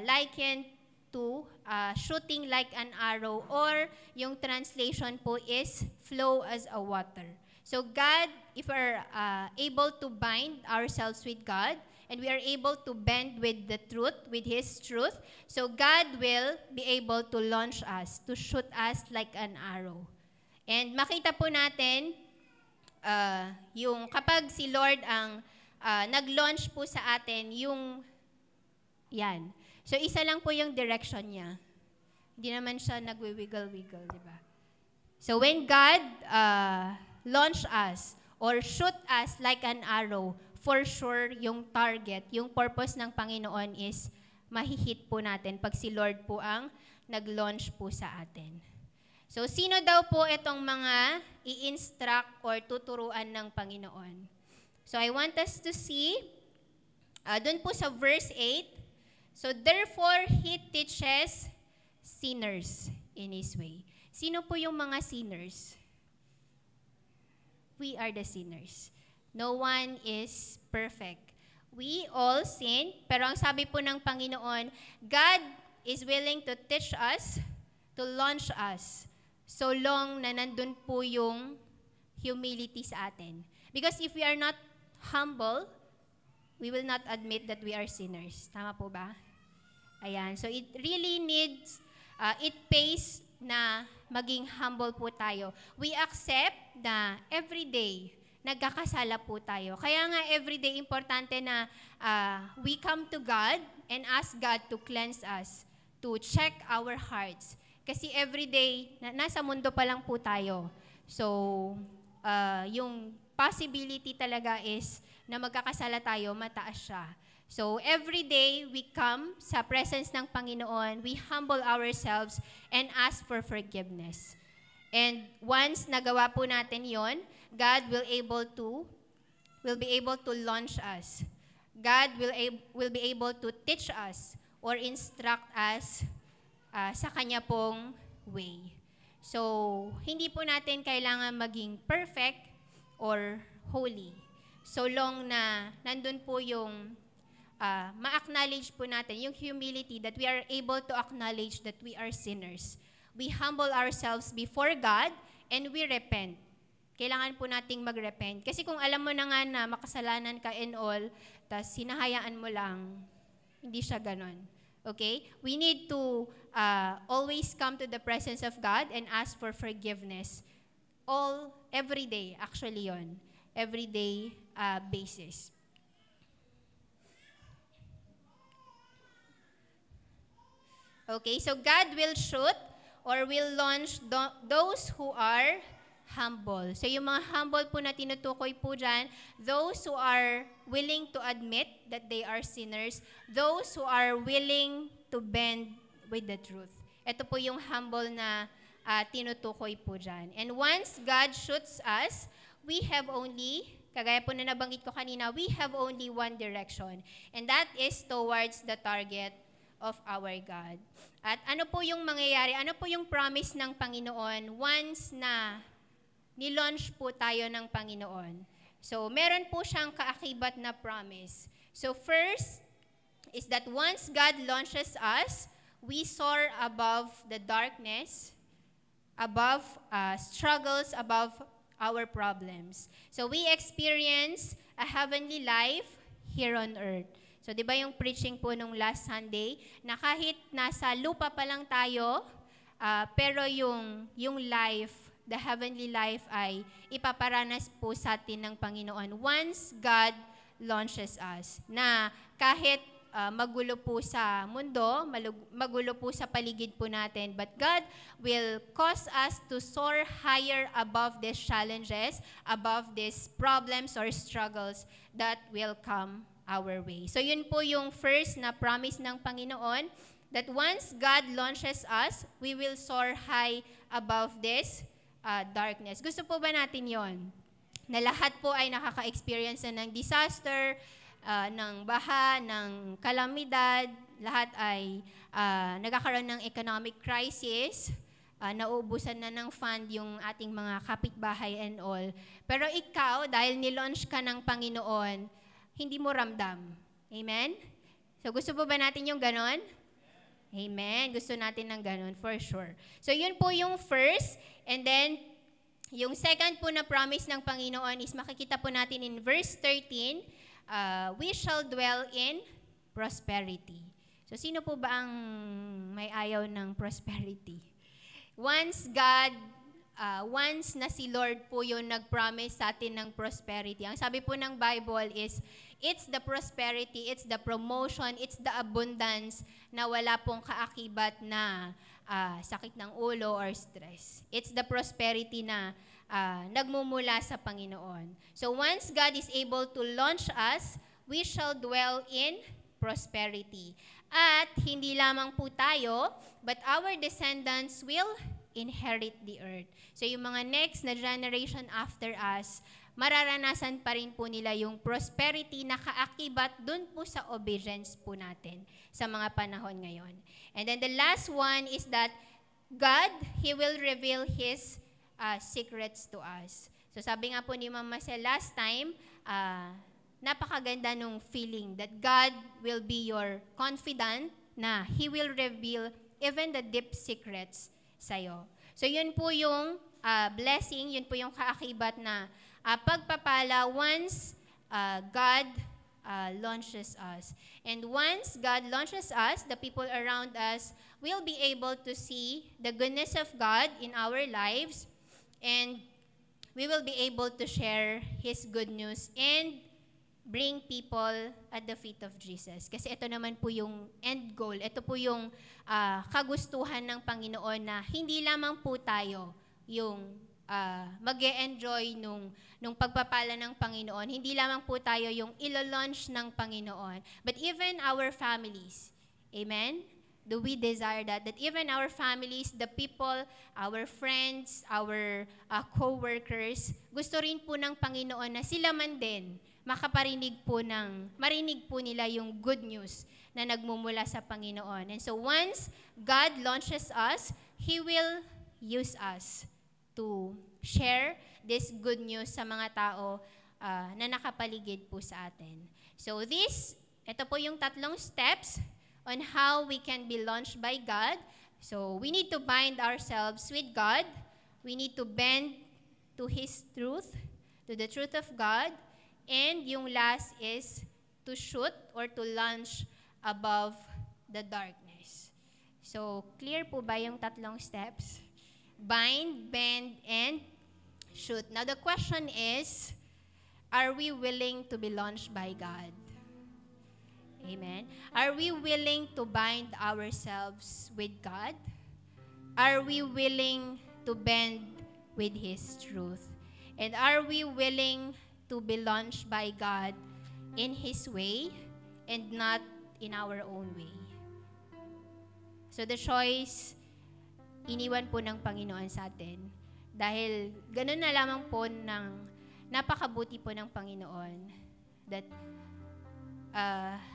likened to shooting like an arrow, or yung translation po is flow as a water. So God, if we're able to bind ourselves with God, and we are able to bend with the truth, with His truth, so God will be able to launch us, to shoot us like an arrow. And makita po natin, yung kapag si Lord ang nag-launch po sa atin, yung yan. So isa lang po yung direction niya. Hindi naman siya nagwi-wiggle-wiggle, di ba? So when God launch us or shoot us like an arrow, for sure yung target, yung purpose ng Panginoon is mahihit po natin pag si Lord po ang nag-launch po sa atin. So, sino daw po itong mga i-instruct or tuturuan ng Panginoon? So, I want us to see, dun po sa verse 8, so, therefore, He teaches sinners in His way. Sino po yung mga sinners? We are the sinners. No one is perfect. We all sin, pero ang sabi po ng Panginoon, God is willing to teach us, to launch us, so long na nandun po yung humility sa atin. Because if we are not humble, we will not admit that we are sinners. Tama po ba? Ayan. So it really needs, it pays na maging humble po tayo. We accept na everyday, nagkakasala po tayo. Kaya nga everyday importante na we come to God and ask God to cleanse us, to check our hearts. Kasi everyday, nasa mundo pa lang po tayo. So, yung possibility talaga is na magkakasala tayo, mataas siya. So, every day we come sa presence ng Panginoon, we humble ourselves and ask for forgiveness. And once nagawa po natin yon, God will be able to launch us. God will be able to teach us or instruct us sa Kanya pong way. So, hindi po natin kailangan maging perfect or holy. So long na nandun po yung ma-acknowledge po natin, yung humility that we are able to acknowledge that we are sinners. We humble ourselves before God and we repent. Kailangan po nating mag-repent. Kasi kung alam mo na nga na makasalanan ka and all, tas hinahayaan mo lang, hindi siya ganon. Okay? We need to always come to the presence of God and ask for forgiveness. Every day, actually yon. Everyday basis. Okay, so God will shoot or will launch those who are humble. So yung mga humble po na tinutukoy po dyan, those who are willing to admit that they are sinners, those who are willing to bend with the truth. Ito po yung humble na tinutukoy po dyan. And once God shoots us, we have only, kagaya po na nabanggit ko kanina, we have only one direction. And that is towards the target of our God. At ano po yung mangyayari? Ano po yung promise ng Panginoon once na nilaunch po tayo ng Panginoon? So, meron po siyang kaakibat na promise. So, first is that once God launches us, we soar above the darkness, above struggles, above our problems. So, we experience a heavenly life here on earth. So, di ba yung preaching po nung last Sunday, na kahit nasa lupa pa lang tayo, pero yung life, the heavenly life ay ipaparanas po sa atin ng Panginoon once God launches us. Na kahit magulo po sa mundo, magulo po sa paligid po natin, but God will cause us to soar higher above these challenges, above these problems or struggles that will come our way. So yun po yung first na promise ng Panginoon, that once God launches us, we will soar high above this darkness. Gusto po ba natin yon? Na lahat po ay nakaka-experience na ng disaster, ng baha, ng kalamidad, lahat ay nagkakaroon ng economic crisis, nauubusan na ng fund yung ating mga kapitbahay and all. Pero ikaw, dahil nilaunch ka ng Panginoon, hindi mo ramdam. Amen? So gusto po ba natin yung ganon? Amen. Gusto natin ng ganon, for sure. So yun po yung first. And then, yung second po na promise ng Panginoon is makikita po natin in verse 13, we shall dwell in prosperity. So sino po ba ang may ayaw ng prosperity? Once na si Lord po yung nag-promise sa atin ng prosperity. Ang sabi po ng Bible is, it's the prosperity, it's the promotion, it's the abundance na wala pong kaakibat na sakit ng ulo or stress. It's the prosperity na nagmumula sa Panginoon. So once God is able to launch us, we shall dwell in prosperity. At hindi lamang po tayo, but our descendants will inherit the earth. So yung mga next na generation after us, mararanasan pa rin po nila yung prosperity na kaakibat dun po sa obedience po natin sa mga panahon ngayon. And then the last one is that God, He will reveal His secrets to us. So sabi nga po ni Mama Sel last time, napakaganda nung feeling that God will be your confidant na He will reveal even the deep secrets sa'yo. So yun po yung blessing, yun po yung kaakibat na pagpapala once God launches us. And once God launches us, the people around us will be able to see the goodness of God in our lives, and we will be able to share His good news and bring people at the feet of Jesus. Kasi ito naman po yung end goal. Ito po yung kagustuhan ng Panginoon na hindi lamang po tayo yung mag-e-enjoy nung pagpapala ng Panginoon. Hindi lamang po tayo yung ilo-launch ng Panginoon, but even our families. Amen? Do we desire that? That even our families, the people, our friends, our co-workers, gusto rin po ng Panginoon na sila man din marinig po nila yung good news na nagmumula sa Panginoon. And so once God launches us, He will use us to share this good news sa mga tao na nakapaligid po sa atin. So ito po yung tatlong steps on how we can be launched by God. So we need to bind ourselves with God. We need to bend to His truth, to the truth of God. And yung last is to shoot or to launch above the darkness. So, clear po ba yung tatlong steps? Bind, bend, and shoot. Now, the question is, are we willing to be launched by God? Amen. Are we willing to bind ourselves with God? Are we willing to bend with His truth? And are we willing to be launched by God in His way and not in our own way? So the choice, iniwan po ng Panginoon sa atin. Dahil ganun na lamang po ng napakabuti po ng Panginoon that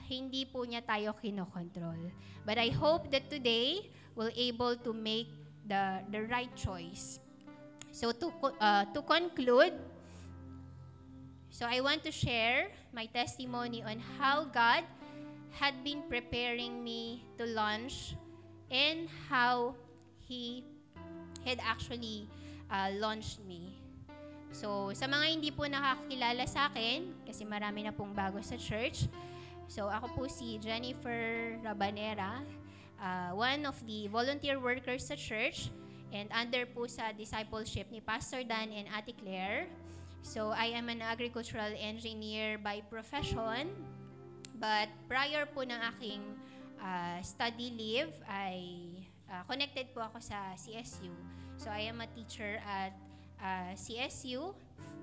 hindi po niya tayo kinokontrol. But I hope that today we'll able to make the right choice. So to conclude, so I want to share my testimony on how God had been preparing me to launch and how He had actually launched me. So, sa mga hindi po nakakilala sa akin, kasi marami na pong bago sa church, so ako po si Jennifer Rabanera, one of the volunteer workers sa church, and under po sa discipleship ni Pastor Dan and Ate Claire. So, I am an agricultural engineer by profession, but prior po ng aking study leave, ay connected po ako sa CSU. So, I am a teacher at CSU,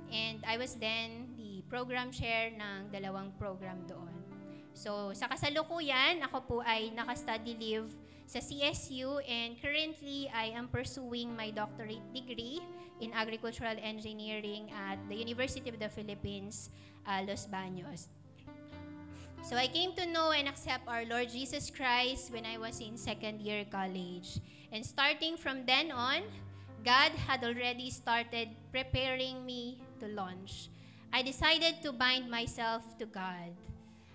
and I was then the program chair ng dalawang program doon. So, sa kasalukuyan, ako po ay naka-study leave sa CSU, and currently, I am pursuing my doctorate degree in agricultural engineering at the University of the Philippines, Los Baños. So, I came to know and accept our Lord Jesus Christ when I was in second year college. And starting from then on, God had already started preparing me to launch. I decided to bind myself to God.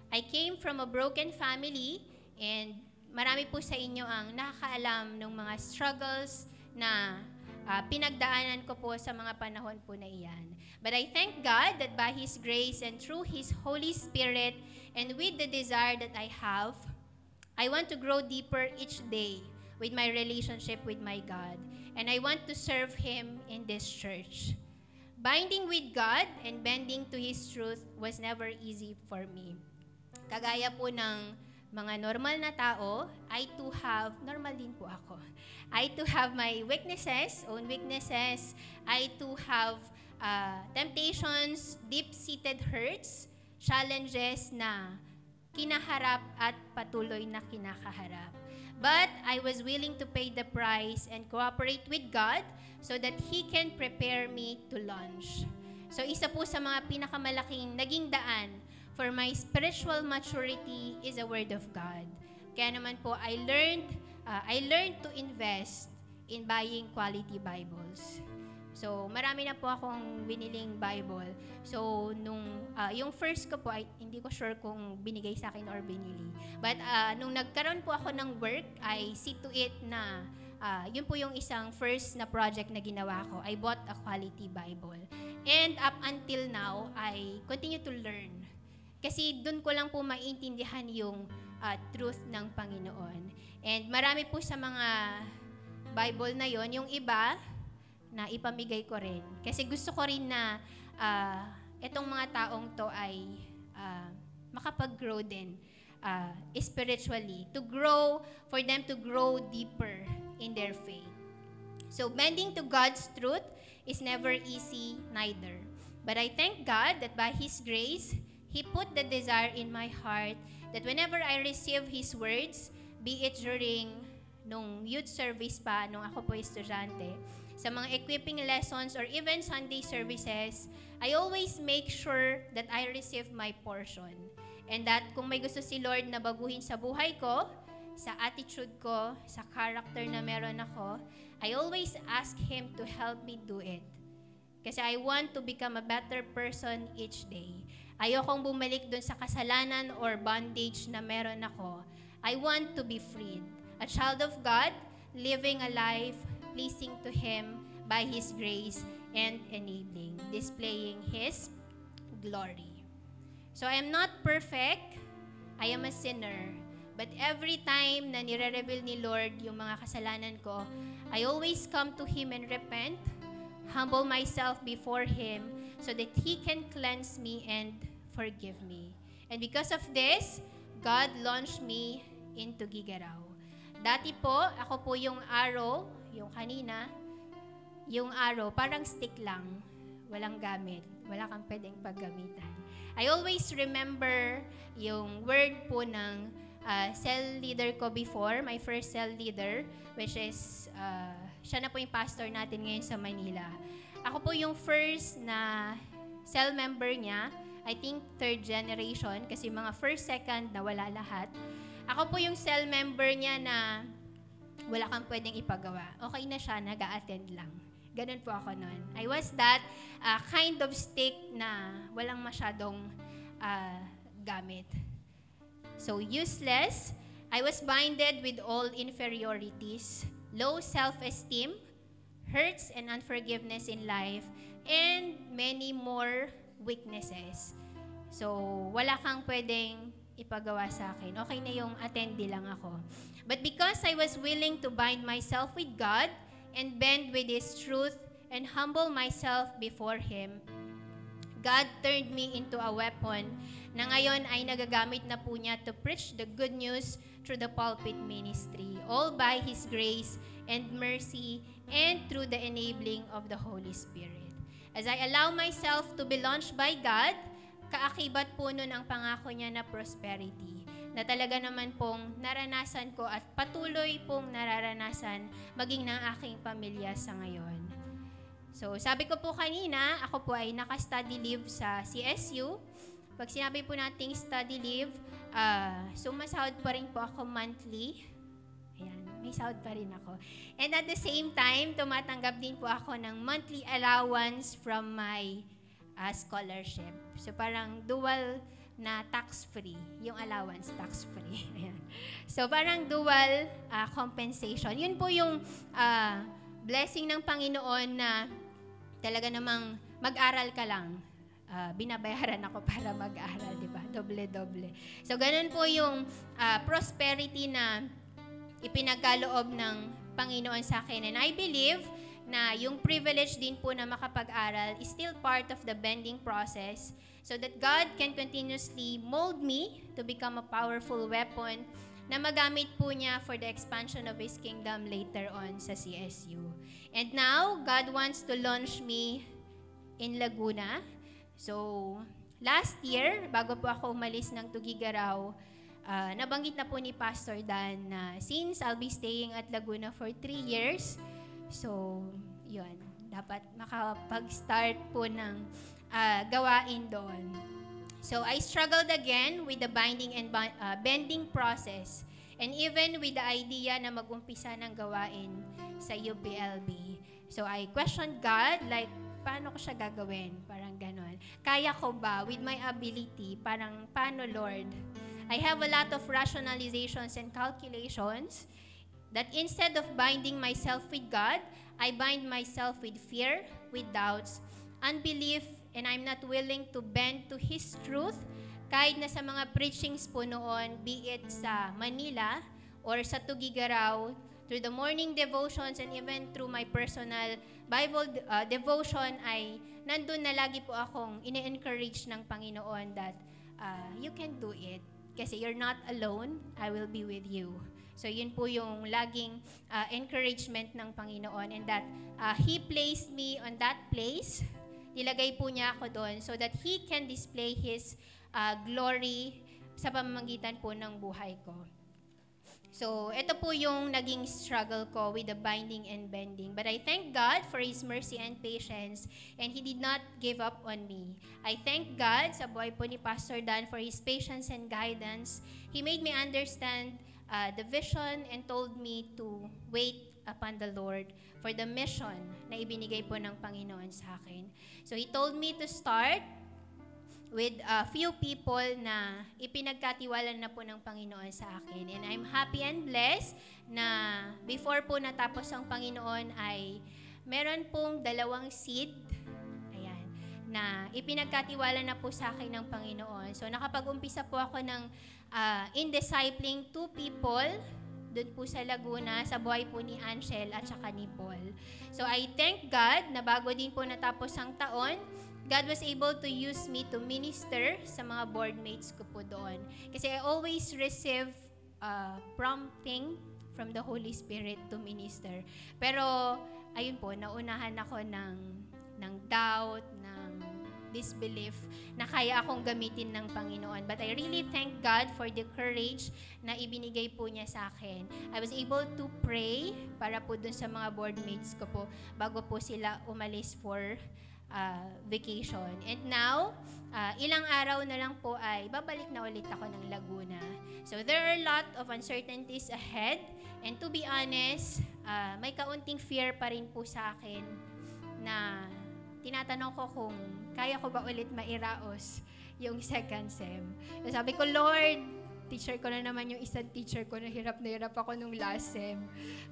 I came from a broken family, and marami po sa inyo ang nakakaalam ng mga struggles na pinagdaanan ko po sa mga panahon po na iyan. But I thank God that by His grace and through His Holy Spirit and with the desire that I have, I want to grow deeper each day with my relationship with my God. And I want to serve Him in this church. Binding with God and bending to His truth was never easy for me. Kagaya po ng mga normal na tao, normal din po ako. I too have my own weaknesses. I too have temptations, deep-seated hurts, challenges na kinaharap at patuloy na kinakaharap. But I was willing to pay the price and cooperate with God so that He can prepare me to launch. So isa po sa mga pinakamalaking naging daan for my spiritual maturity is the Word of God. Kaya naman po, I learned to invest in buying quality Bibles. So, marami na po akong biniling Bible. So, yung first ko po, hindi ko sure kung binigay sa akin or binili. But, nung nagkaroon po ako ng work, I see to it na yun po yung isang first na project na ginawa ko. I bought a quality Bible. And up until now, I continue to learn. Kasi dun ko lang po maintindihan yung truth ng Panginoon. And marami po sa mga Bible na yon, yung iba, na ipamigay ko rin. Kasi gusto ko rin na itong mga taong to ay makapag-grow din spiritually. For them to grow deeper in their faith. So, bending to God's truth is never easy neither. But I thank God that by His grace, He put the desire in my heart that whenever I receive His words, be it during nung youth service pa, nung ako po estudyante, sa mga equipping lessons or even Sunday services, I always make sure that I receive my portion. And that kung may gusto si Lord na baguhin sa buhay ko, sa attitude ko, sa character na meron ako, I always ask Him to help me do it. Kasi I want to become a better person each day. Ayokong bumalik dun sa kasalanan or bondage na meron ako. I want to be freed. A child of God, living a life pleasing to Him by His grace and enabling, displaying His glory. So I am not perfect. I am a sinner. But every time na nire-reveal ni Lord yung mga kasalanan ko, I always come to Him and repent, humble myself before Him so that He can cleanse me and forgive me. And because of this, God launched me into Gigaraw. Dati po, ako po yung arrow, yung kanina, yung arrow, parang stick lang, walang gamit, wala kang pwedeng paggamitan. I always remember yung word po ng cell leader ko before, my first cell leader, which is, siya na po yung pastor natin ngayon sa Manila. Ako po yung first na cell member niya, I think third generation, kasi mga first, second na wala lahat. Ako po yung cell member niya na wala kang pwedeng ipagawa. Okay na siya, nag-a-attend lang. Ganun po ako noon. I was that kind of stick na walang masyadong gamit. So useless, I was binded with all inferiorities, low self-esteem, hurts and unforgiveness in life, and many more weaknesses. So wala kang pwedeng ipagawa sa akin. Okay na yung attendee lang ako. But because I was willing to bind myself with God and bend with His truth and humble myself before Him, God turned me into a weapon na ngayon ay nagagamit na po niya to preach the good news through the pulpit ministry, all by His grace and mercy and through the enabling of the Holy Spirit. As I allow myself to be launched by God, kaakibat po nun ang pangako niya na prosperity, na talaga naman pong naranasan ko at patuloy pong nararanasan maging ng aking pamilya sa ngayon. So, sabi ko po kanina, ako po ay naka-study leave sa CSU. Pag sinabi po nating study leave, sumasahod pa rin po ako monthly. Ayan, may sahod pa rin ako. And at the same time, tumatanggap din po ako ng monthly allowance from my scholarship. So, parang dual na tax-free. Yung allowance, tax-free. Ayan. So, parang dual compensation. Yun po yung blessing ng Panginoon na talaga namang mag-aral ka lang. Binabayaran ako para mag-aral, di ba? Doble-doble. So, ganun po yung prosperity na ipinagkaloob ng Panginoon sa akin. And I believe na yung privilege din po na makapag-aral is still part of the bending process so that God can continuously mold me to become a powerful weapon na magamit po niya for the expansion of His kingdom later on sa CSU. And now, God wants to launch me in Laguna. So, last year, bago po ako umalis ng Tugigaraw, nabanggit na po ni Pastor Dan na since I'll be staying at Laguna for 3 years, so, yun, dapat makapag-start po ng gawain doon. So, I struggled again with the binding and bending process and even with the idea na mag-umpisa ng gawain sa UPLB. So, I questioned God, like, paano ko siya gagawin? Parang ganon. Kaya ko ba with my ability? Parang, paano, Lord? I have a lot of rationalizations and calculations that instead of binding myself with God, I bind myself with fear, with doubts, unbelief, and I'm not willing to bend to His truth kahit na sa mga preachings po noon, be it sa Manila or sa Tugigaraw, through the morning devotions and even through my personal Bible devotion ay nandun na lagi po akong ine-encourage ng Panginoon that you can do it. Kasi you're not alone, I will be with you. So yun po yung laging encouragement ng Panginoon and that He placed me on that place. Nilagay po niya ako doon so that He can display His glory sa pamamagitan po ng buhay ko. So, ito po yung naging struggle ko with the binding and bending. But I thank God for His mercy and patience, and He did not give up on me. I thank God sa buhay po ni Pastor Dan for His patience and guidance. He made me understand the vision and told me to wait upon the Lord for the mission na ibinigay po ng Panginoon sa akin. So, He told me to start with a few people na ipinagkatiwala na po ng Panginoon sa akin. And I'm happy and blessed na before po natapos ang Panginoon ay meron pong 2 seed, ayan, na ipinagkatiwala na po sa akin ng Panginoon. So nakapag-umpisa po ako ng in discipling 2 people doon po sa Laguna, sa buhay po ni Angel at saka ni Paul. So I thank God na bago din po natapos ang taon, God was able to use me to minister sa mga board mates ko po doon. Kasi I always receive prompting from the Holy Spirit to minister. Pero ayun po, naunahan ako ng doubt, ng disbelief na kaya akong gamitin ng Panginoon. But I really thank God for the courage na ibinigay po niya sa akin. I was able to pray para po dun sa mga board mates ko po bago po sila umalis for vacation. And now, ilang araw na lang po ay babalik na ulit ako ng Laguna. So there are a lot of uncertainties ahead. And to be honest, may kaunting fear pa rin po sa akin na tinatanong ko kung kaya ko ba ulit mairaos yung second sem. So sabi ko, Lord, teacher ko na naman yung isang teacher ko, na hirap ako nung last sem.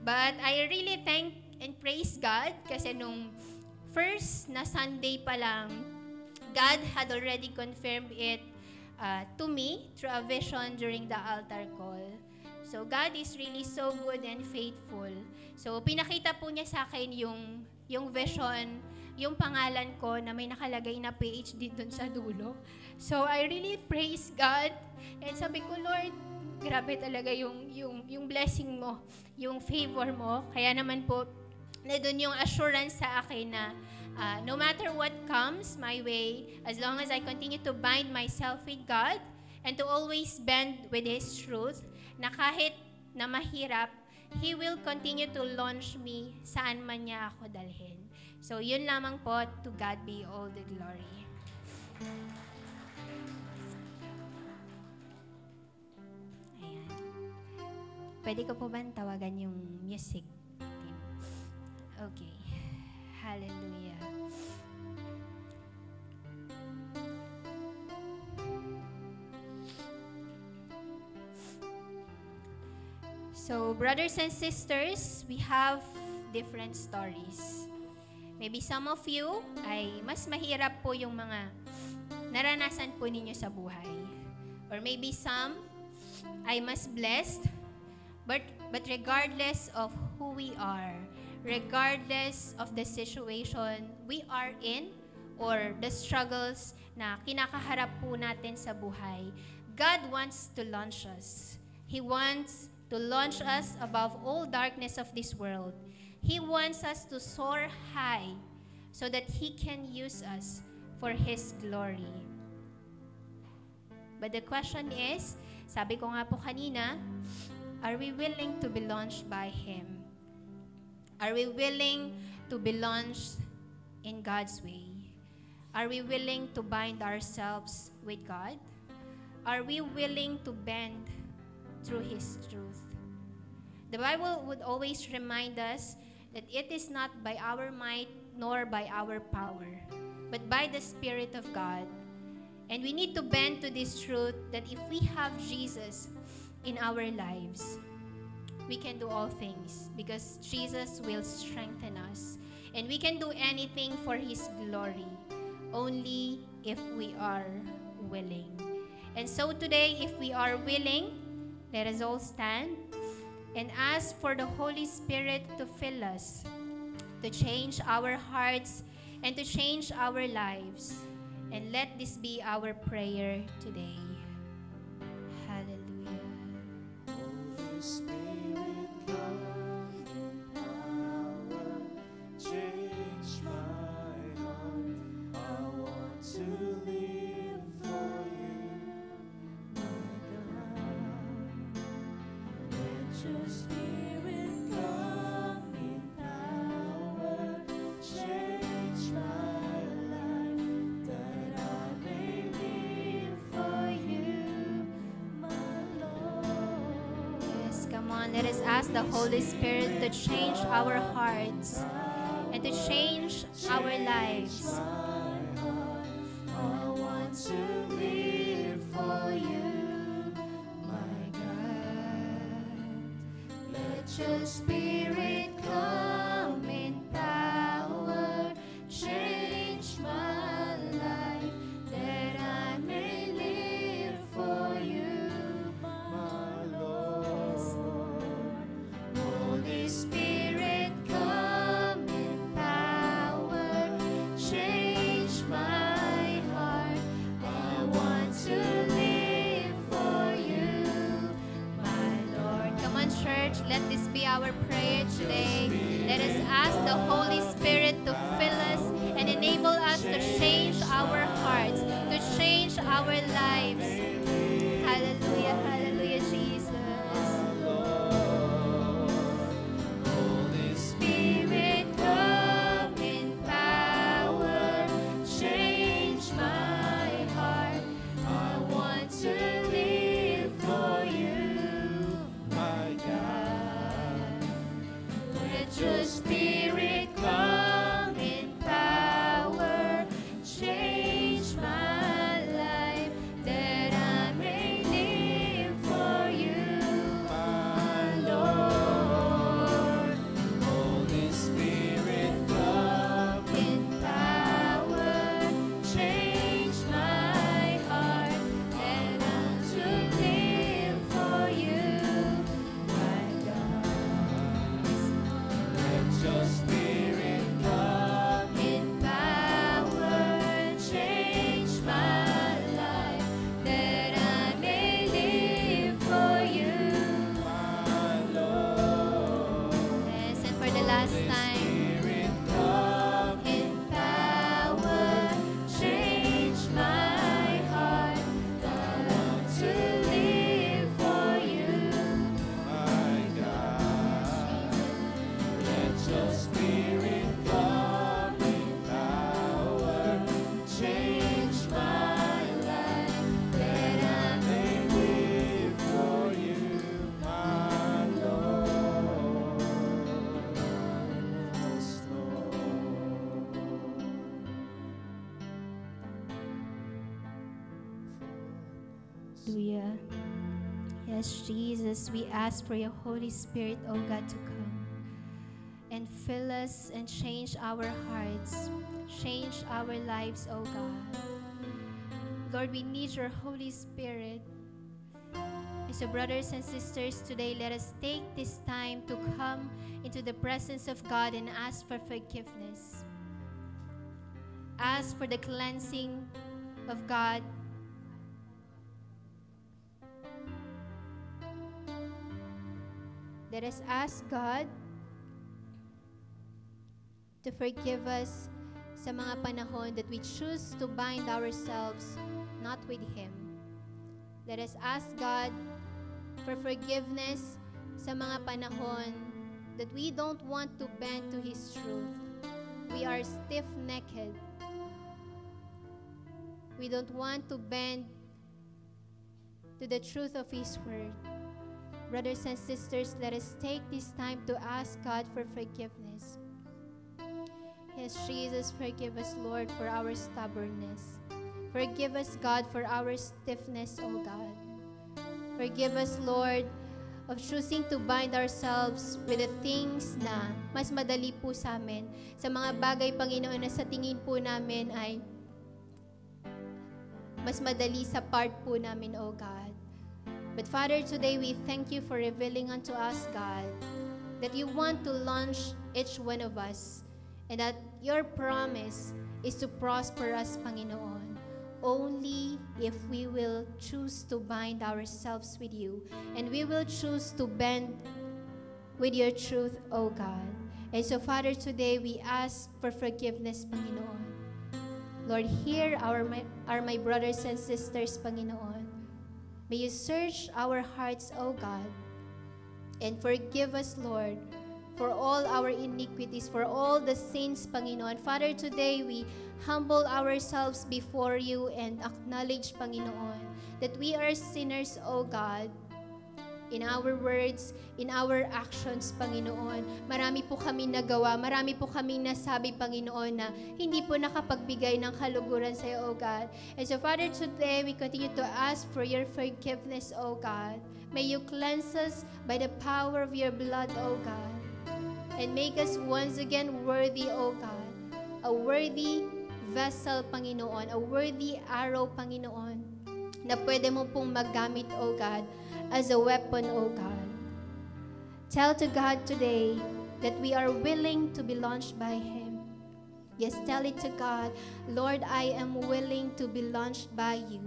But I really thank and praise God kasi nung first na Sunday pa lang, God had already confirmed it to me through a vision during the altar call. So God is really so good and faithful. So pinakita po niya sa akin yung vision, yung pangalan ko na may nakalagay na PhD dun sa dulo. So I really praise God and sabi ko, Lord, grabe talaga yung blessing mo, yung favor mo. Kaya naman po, na dun yung assurance sa akin na no matter what comes my way, as long as I continue to bind myself with God and to always bend with His truth, na kahit na mahirap, He will continue to launch me saan man niya ako dalhin. So, yun lamang po, to God be all the glory. Ayan. Pwede ko po ba tawagan yung music team? Okay. Hallelujah. So, brothers and sisters, we have different stories. Maybe some of you ay mas mahirap po yung mga naranasan po ninyo sa buhay. Or maybe some ay mas blessed, but regardless of who we are, regardless of the situation we are in, or the struggles na kinakaharap po natin sa buhay, God wants to launch us. He wants to launch us above all darkness of this world. He wants us to soar high so that He can use us for His glory. But the question is, sabi ko nga po kanina, are we willing to be launched by Him? Are we willing to be launched in God's way? Are we willing to bind ourselves with God? Are we willing to bend through His truth? The Bible would always remind us that it is not by our might nor by our power, but by the Spirit of God. And we need to bend to this truth that if we have Jesus in our lives, we can do all things because Jesus will strengthen us. And we can do anything for His glory, only if we are willing. And so today, if we are willing, let us all stand and ask for the Holy Spirit to fill us, to change our hearts, and to change our lives. And let this be our prayer today. Hallelujah. Holy Spirit, come in power, change my heart. I want to live for you, my God. Let your Spirit come in power, change my life, that I may live for you, my Lord. Yes, come on, let us ask the Holy Spirit to change our hearts and to change our lives. I want to live for you, my God. Let your Spirit come in power, change my let this be our prayer today. Let us ask the Holy Spirit to fill us and enable us to change our hearts, to change our lives. Hallelujah, hallelujah, Jesus. Holy Spirit, come in power, change my heart. I want to live for you, my God. Let your Spirit come in power, change my life, that I may live for you, my Lord. Holy Spirit, come in power, change my heart, and I want to live for you, my God. Let your Spirit come in power, change my life, that I may live for you, my Lord. Yes, and for the last time. Spirit, come in power, change my heart. I want to live for you, my God. Let your Spirit come in power, change my life, that I may live for you, my Lord. Yes, Lord. Hallelujah. Yes, Jesus, we ask for your Holy Spirit, oh God, to come and fill us and change our hearts, change our lives, oh God. Lord, we need your Holy Spirit. And so, brothers and sisters, today let us take this time to come into the presence of God and ask for forgiveness. Ask for the cleansing of God. Let us ask God to forgive us sa mga panahon that we choose to bind ourselves not with Him. Let us ask God for forgiveness sa mga panahon that we don't want to bend to His truth. We are stiff-necked. We don't want to bend to the truth of His Word. Brothers and sisters, let us take this time to ask God for forgiveness. Yes, Jesus, forgive us, Lord, for our stubbornness. Forgive us, God, for our stiffness, O God. Forgive us, Lord, of choosing to bind ourselves with the things na mas madali po sa amin. Sa mga bagay, Panginoon, na sa tingin po namin ay mas madali sa part po namin, O God. But Father, today we thank you for revealing unto us, God, that you want to launch each one of us and that your promise is to prosper us, Panginoon, only if we will choose to bind ourselves with you and we will choose to bend with your truth, O God. And so, Father, today we ask for forgiveness, Panginoon. Lord, here are my brothers and sisters, Panginoon. May you search our hearts, O God, and forgive us, Lord, for all our iniquities, for all the sins, Panginoon. Father, today we humble ourselves before you and acknowledge, Panginoon, that we are sinners, O God, in our words, in our actions, Panginoon. Marami po kami nagawa, marami po kaming nasabi, Panginoon, na hindi po nakapagbigay ng kaluguran sa iyo, O God. And so, Father, today we continue to ask for your forgiveness, O God. May you cleanse us by the power of your blood, O God. And make us once again worthy, O God. A worthy vessel, Panginoon. A worthy arrow, Panginoon, na pwede mo pong magamit, O God, as a weapon, O God. Tell to God today that we are willing to be launched by Him. Yes, tell it to God, Lord, I am willing to be launched by you.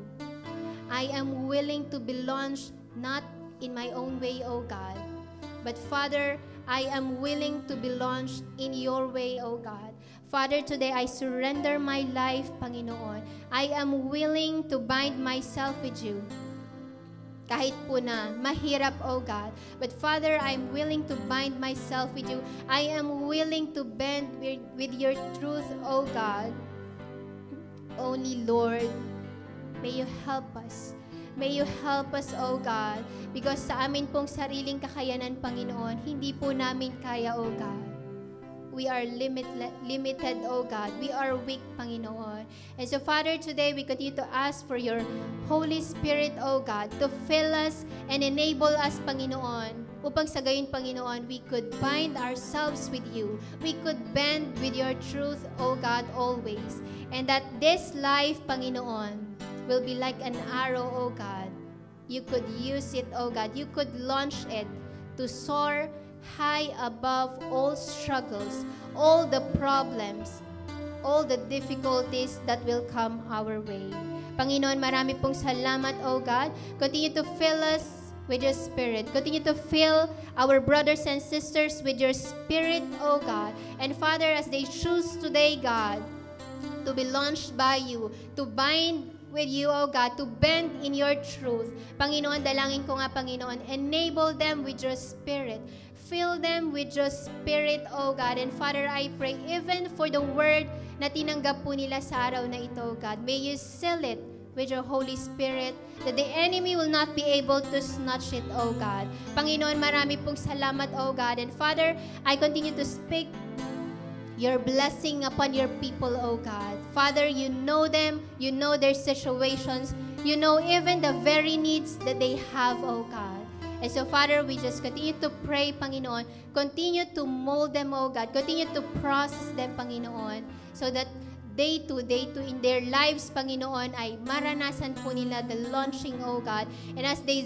I am willing to be launched not in my own way, O God, But Father, I am willing to be launched in your way, O God. Father, today I surrender my life, Panginoon. I am willing to bind myself with you. Kahit po na mahirap, O God. But Father, I'm willing to bind myself with you. I am willing to bend with your truth, O God. Only Lord, may you help us. May you help us, O God. Because sa amin pong sariling kakayanan, Panginoon, hindi po namin kaya, O God. We are limited, O God. We are weak, Panginoon. And so, Father, today we continue to ask for your Holy Spirit, O God, to fill us and enable us, Panginoon, upang sa gayon, Panginoon, we could bind ourselves with you. We could bend with your truth, O God, always. And that this life, Panginoon, will be like an arrow, O God. You could use it, O God. You could launch it to soar high above all struggles, all the problems, all the difficulties that will come our way. Panginoon, marami pong salamat, O God. Continue to fill us with your Spirit. Continue to fill our brothers and sisters with your Spirit, O God. And Father, as they choose today, God, to be launched by you, to bind with you, O God, to bend in your truth. Panginoon, dalangin ko nga, Panginoon, enable them with your Spirit. Fill them with your Spirit, O God. And Father, I pray even for the word na tinanggap po nila sa araw na ito, O God. May you seal it with your Holy Spirit, that the enemy will not be able to snatch it, O God. Panginoon, marami pong salamat, O God. And Father, I continue to speak your blessing upon your people, O God. Father, you know them, you know their situations, you know even the very needs that they have, O God. And so, Father, we just continue to pray, Panginoon. Continue to mold them, O God. Continue to process them, Panginoon, so that day to in their lives, Panginoon, ay maranasan po nila the launching, O God. And as they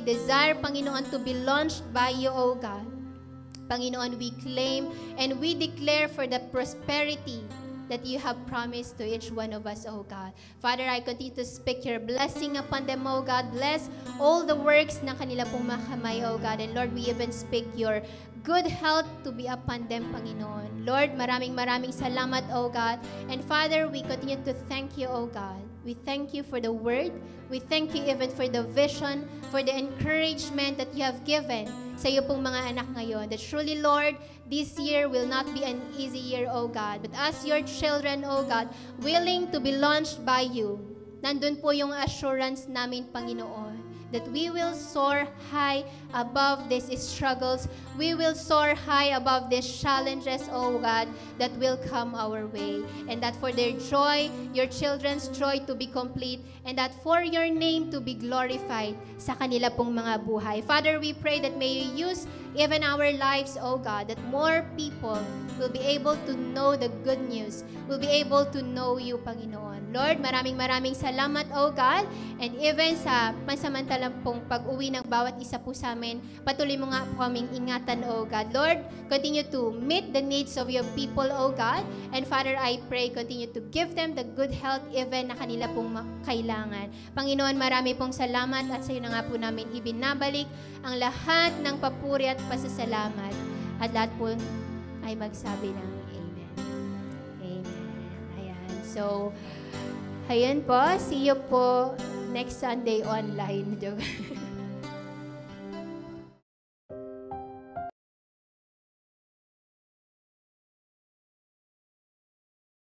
desire, Panginoon, to be launched by you, O God, Panginoon, we claim and we declare for the prosperity that you have promised to each one of us, O God. Father, I continue to speak your blessing upon them, O God. Bless all the works na kanila pong makamay, O God. And Lord, we even speak your good health to be upon them, Panginoon. Lord, maraming salamat, O God. And Father, we continue to thank you, O God. We thank you for the word. We thank you even for the vision, for the encouragement that you have given sa iyo pong mga anak ngayon. That truly, Lord, this year will not be an easy year, O God. But as your children, O God, willing to be launched by you, nandun po yung assurance namin, Panginoon, that we will soar high above these struggles. We will soar high above these challenges, O God, that will come our way. And that for their joy, your children's joy to be complete, and that for your name to be glorified sa kanila pong mga buhay. Father, we pray that may you use even our lives, O God, that more people will be able to know the good news, will be able to know you, Panginoon. Lord, maraming salamat, O God, and even sa pansamantalang pong pag-uwi ng bawat isa po sa amin, patuloy mo nga po kaming ingatan, O God. Lord, continue to meet the needs of your people, O God. And Father, I pray, continue to give them the good health even na kanila pong kailangan. Panginoon, marami pong salamat at sa iyo na nga po namin ibinabalik ang lahat ng papuri at pasasalamat. At lahat po ay magsabi ng Amen. Amen. Ayan. So, ayan po. See you po next Sunday online. Joke.